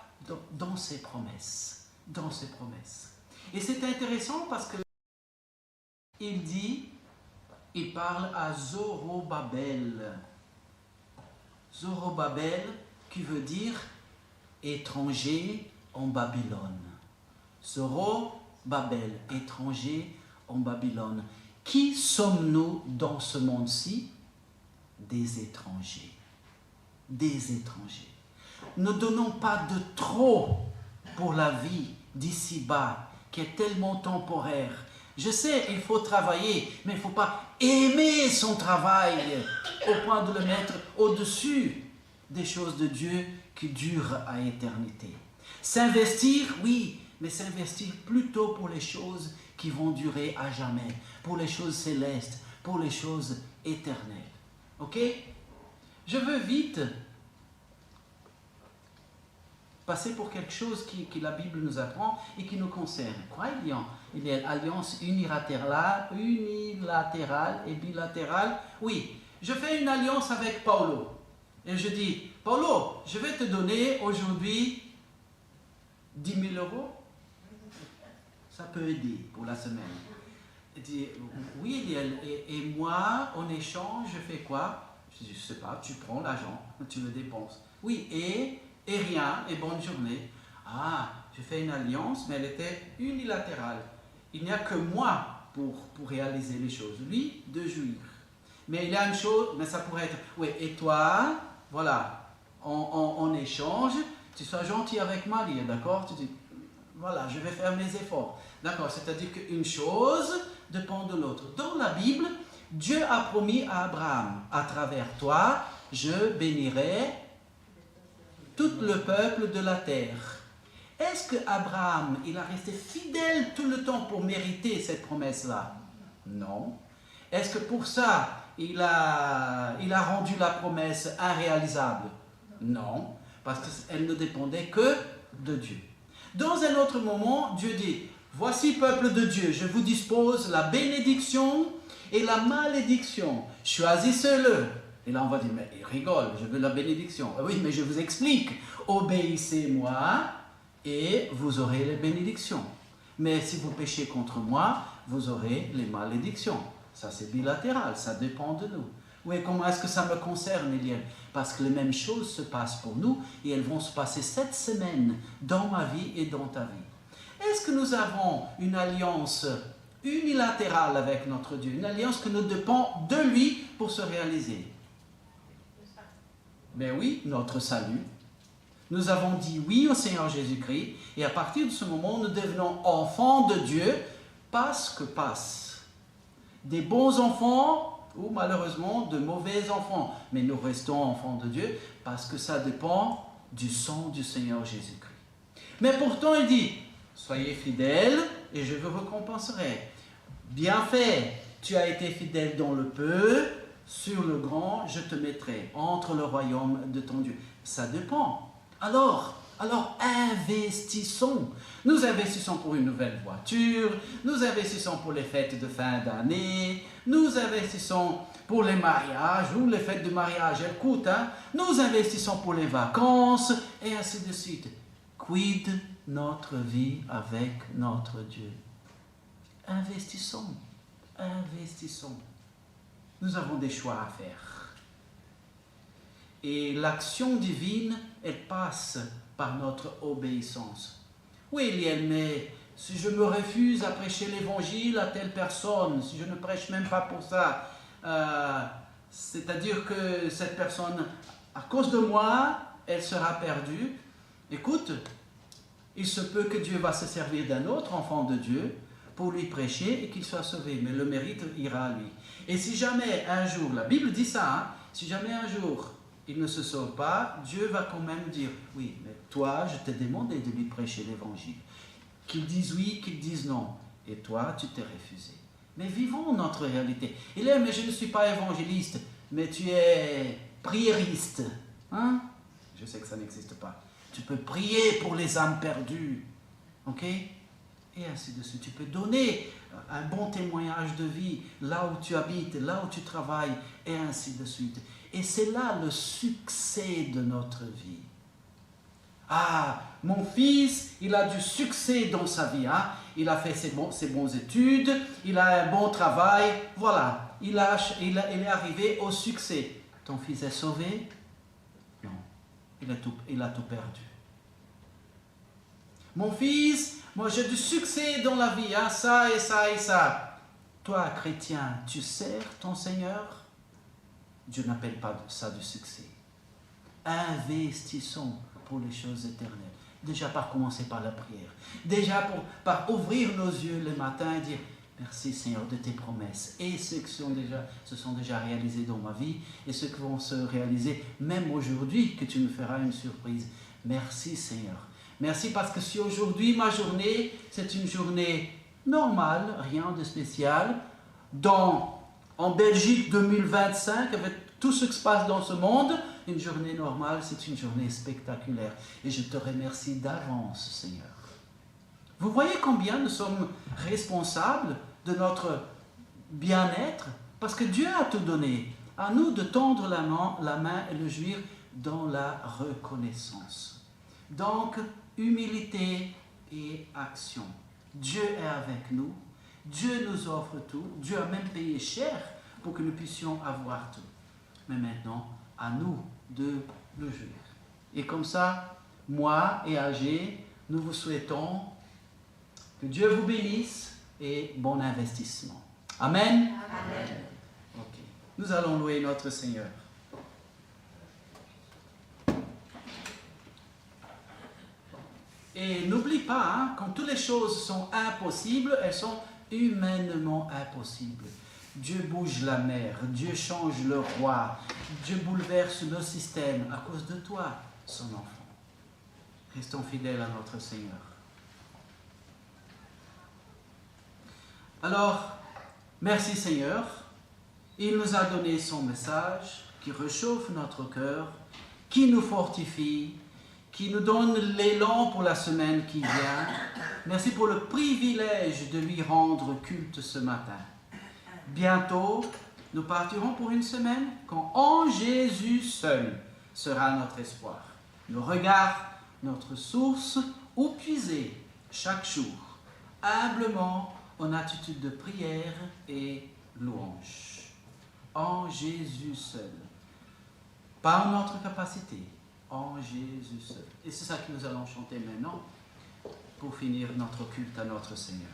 dans ses promesses. Dans ses promesses. Et c'est intéressant parce que il parle à Zorobabel. Zorobabel qui veut dire étranger en Babylone. Zorobabel, étranger en Babylone. Qui sommes-nous dans ce monde-ci? Des étrangers. Des étrangers. Ne donnons pas de trop pour la vie d'ici-bas, qui est tellement temporaire. Je sais, il faut travailler, mais il ne faut pas aimer son travail au point de le mettre au-dessus des choses de Dieu qui durent à éternité. S'investir, oui, mais s'investir plutôt pour les choses qui vont durer à jamais, pour les choses célestes, pour les choses éternelles. Ok? Je veux vite passer pour quelque chose que la Bible nous apprend et qui nous concerne. Quoi il y a? Il y a l'alliance unilatérale et bilatérale. Oui, je fais une alliance avec Paulo. Et je dis, Paulo, je vais te donner aujourd'hui 10 000 €. Ça peut aider pour la semaine. Il dit, oui, Eliel, et moi, en échange, je fais quoi? Je dis, je sais pas, tu prends l'argent, tu le dépenses. Oui, et rien, et bonne journée. Ah, je fais une alliance, mais elle était unilatérale. Il n'y a que moi pour réaliser les choses. Lui, de jouir. Mais il y a une chose, mais ça pourrait être, oui, et toi, voilà, en échange, tu sois gentil avec Marie, d'accord? Tu dis, voilà, je vais faire mes efforts. D'accord, c'est-à-dire qu'une chose dépend de l'autre. Dans la Bible, Dieu a promis à Abraham, à travers toi, je bénirai tout le peuple de la terre. Est-ce que Abraham, il a resté fidèle tout le temps pour mériter cette promesse-là? Non. Est-ce que pour ça, il a rendu la promesse irréalisable? Non, parce qu'elle ne dépendait que de Dieu. Dans un autre moment, Dieu dit, voici peuple de Dieu, je vous dispose la bénédiction et la malédiction. Choisissez-le. Et là, on va dire, mais il rigole, je veux la bénédiction. Oui, mais je vous explique. Obéissez-moi et vous aurez les bénédictions. Mais si vous péchez contre moi, vous aurez les malédictions. Ça, c'est bilatéral, ça dépend de nous. Oui, comment est-ce que ça me concerne, Eliel? Parce que les mêmes choses se passent pour nous et elles vont se passer cette semaine dans ma vie et dans ta vie. Est-ce que nous avons une alliance unilatérale avec notre Dieu, une alliance que nous dépend de lui pour se réaliser? Mais oui, notre salut. Nous avons dit oui au Seigneur Jésus-Christ et à partir de ce moment, nous devenons enfants de Dieu, passe que passe. Des bons enfants ou malheureusement de mauvais enfants. Mais nous restons enfants de Dieu parce que ça dépend du sang du Seigneur Jésus-Christ. Mais pourtant, il dit, soyez fidèles et je vous récompenserai. Bien fait, tu as été fidèle dans le peu, sur le grand, je te mettrai entre le royaume de ton Dieu. Ça dépend. Alors investissons. Nous investissons pour une nouvelle voiture, nous investissons pour les fêtes de fin d'année, nous investissons pour les mariages, ou les fêtes de mariage, elles coûtent, hein? Nous investissons pour les vacances, et ainsi de suite. Quid notre vie avec notre Dieu? Investissons, investissons. Nous avons des choix à faire. Et l'action divine, elle passe par notre obéissance. Oui, Eliel, mais si je me refuse à prêcher l'évangile à telle personne, si je ne prêche même pas pour ça, c'est-à-dire que cette personne, à cause de moi, elle sera perdue. Écoute, il se peut que Dieu va se servir d'un autre enfant de Dieu pour lui prêcher et qu'il soit sauvé, mais le mérite ira à lui. Et si jamais un jour, la Bible dit ça, hein, si jamais un jour il ne se sauve pas, Dieu va quand même dire, oui, mais toi, je t'ai demandé de lui prêcher l'évangile. Qu'il dise oui, qu'il dise non. Et toi, tu t'es refusé. Mais vivons notre réalité. Il est, mais je ne suis pas évangéliste, mais tu es priériste. Hein? Je sais que ça n'existe pas. Tu peux prier pour les âmes perdues. Ok? Et ainsi de suite. Tu peux donner un bon témoignage de vie là où tu habites, là où tu travailles, et ainsi de suite. Et c'est là le succès de notre vie. Ah, mon fils, il a du succès dans sa vie. Hein? Il a fait ses bonnes études, il a un bon travail. Voilà, il est arrivé au succès. Ton fils est sauvé? Non, il a tout perdu. Mon fils, moi j'ai du succès dans la vie, hein? Ça et ça et ça. Toi, chrétien, tu sers ton Seigneur? Dieu n'appelle pas ça du succès. Investissons pour les choses éternelles. Déjà par commencer par la prière. Déjà par ouvrir nos yeux le matin et dire merci Seigneur de tes promesses. Et ceux qui se sont déjà réalisés dans ma vie et ceux qui vont se réaliser même aujourd'hui que tu me feras une surprise. Merci Seigneur. Merci parce que si aujourd'hui ma journée c'est une journée normale, rien de spécial, en Belgique 2025, avec tout ce qui se passe dans ce monde, une journée normale, c'est une journée spectaculaire. Et je te remercie d'avance, Seigneur. Vous voyez combien nous sommes responsables de notre bien-être? Parce que Dieu a tout donné. À nous de tendre la main et le jouir dans la reconnaissance. Donc, humilité et action. Dieu est avec nous. Dieu nous offre tout. Dieu a même payé cher pour que nous puissions avoir tout. Mais maintenant, à nous de le jouir. Et comme ça, moi et AG, nous vous souhaitons que Dieu vous bénisse et bon investissement. Amen. Amen. Ok. Nous allons louer notre Seigneur. Et n'oublie pas, hein, quand toutes les choses sont impossibles, elles sont humainement impossibles. Dieu bouge la mer, Dieu change le roi, Dieu bouleverse nos systèmes à cause de toi, son enfant. Restons fidèles à notre Seigneur. Alors, merci Seigneur. Il nous a donné son message qui réchauffe notre cœur, qui nous fortifie, qui nous donne l'élan pour la semaine qui vient. Merci pour le privilège de lui rendre culte ce matin. Bientôt, nous partirons pour une semaine quand en Jésus seul sera notre espoir. Nos regards, notre source, où puiser chaque jour, humblement en attitude de prière et louange. En Jésus seul. Pas en notre capacité, en Jésus seul. Et c'est ça que nous allons chanter maintenant pour finir notre culte à notre Seigneur.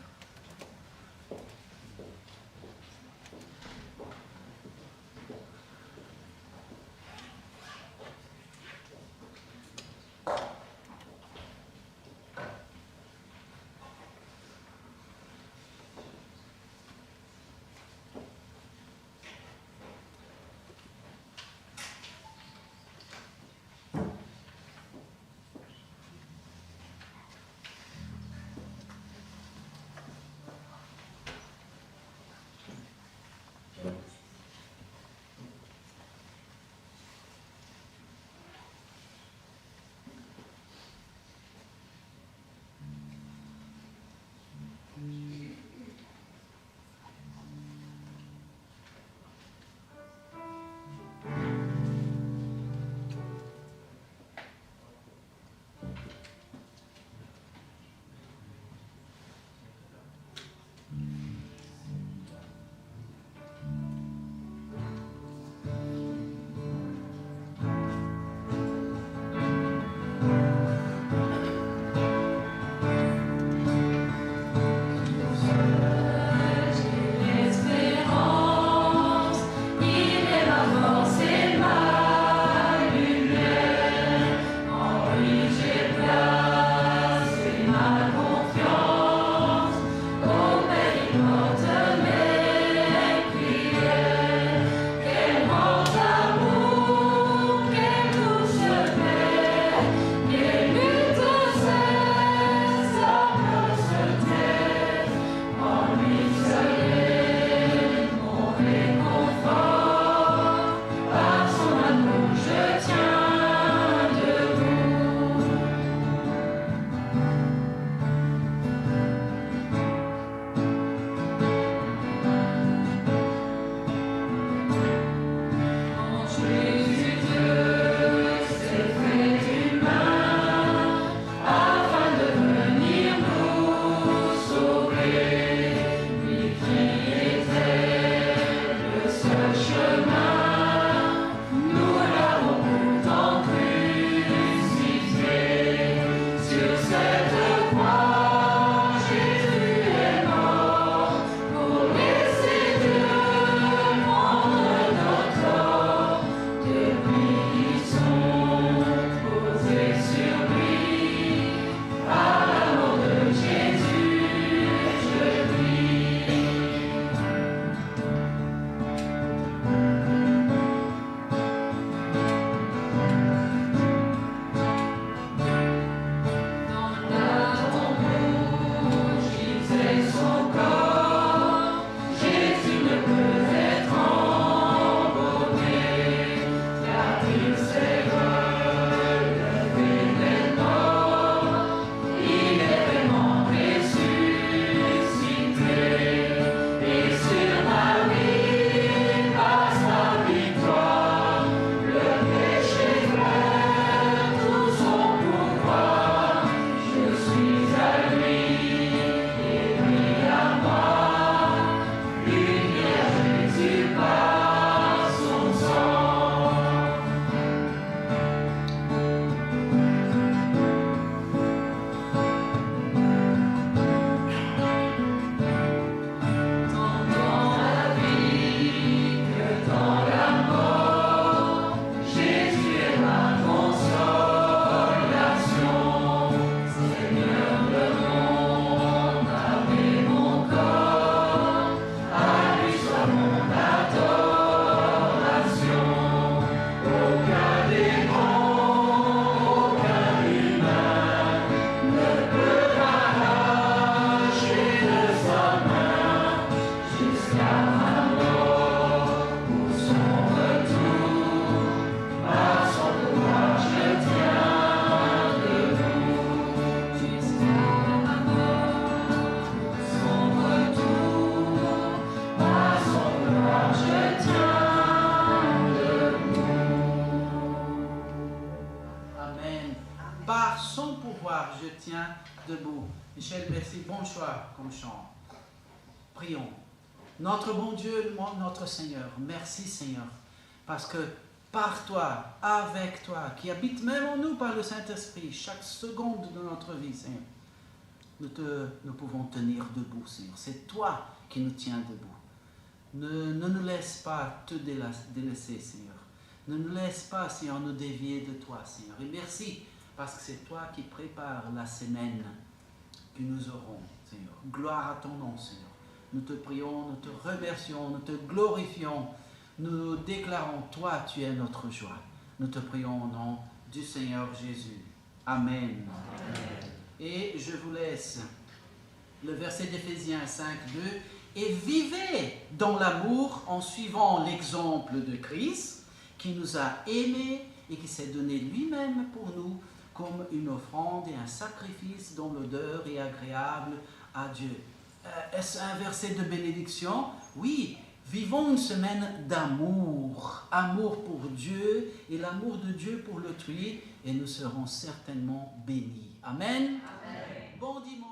pouvoir, je tiens debout. Michel, merci, bon choix comme chant. Prions. Notre bon Dieu, notre Seigneur, merci Seigneur, parce que par toi, avec toi, qui habite même en nous par le Saint-Esprit, chaque seconde de notre vie, Seigneur, nous pouvons tenir debout, Seigneur. C'est toi qui nous tiens debout. Ne nous laisse pas te délaisser, Seigneur. Ne nous laisse pas, Seigneur, nous dévier de toi, Seigneur. Et merci, parce que c'est toi qui prépares la semaine que nous aurons, Seigneur. Gloire à ton nom, Seigneur. Nous te prions, nous te remercions, nous te glorifions. Nous déclarons, toi, tu es notre joie. Nous te prions au nom du Seigneur Jésus. Amen. Et je vous laisse le verset d'Éphésiens 5, 2. Et vivez dans l'amour en suivant l'exemple de Christ, qui nous a aimés et qui s'est donné lui-même pour nous comme une offrande et un sacrifice dont l'odeur est agréable à Dieu. Est-ce un verset de bénédiction? Oui, vivons une semaine d'amour. Amour pour Dieu et l'amour de Dieu pour l'autrui, et nous serons certainement bénis. Amen. Amen. Bon dimanche.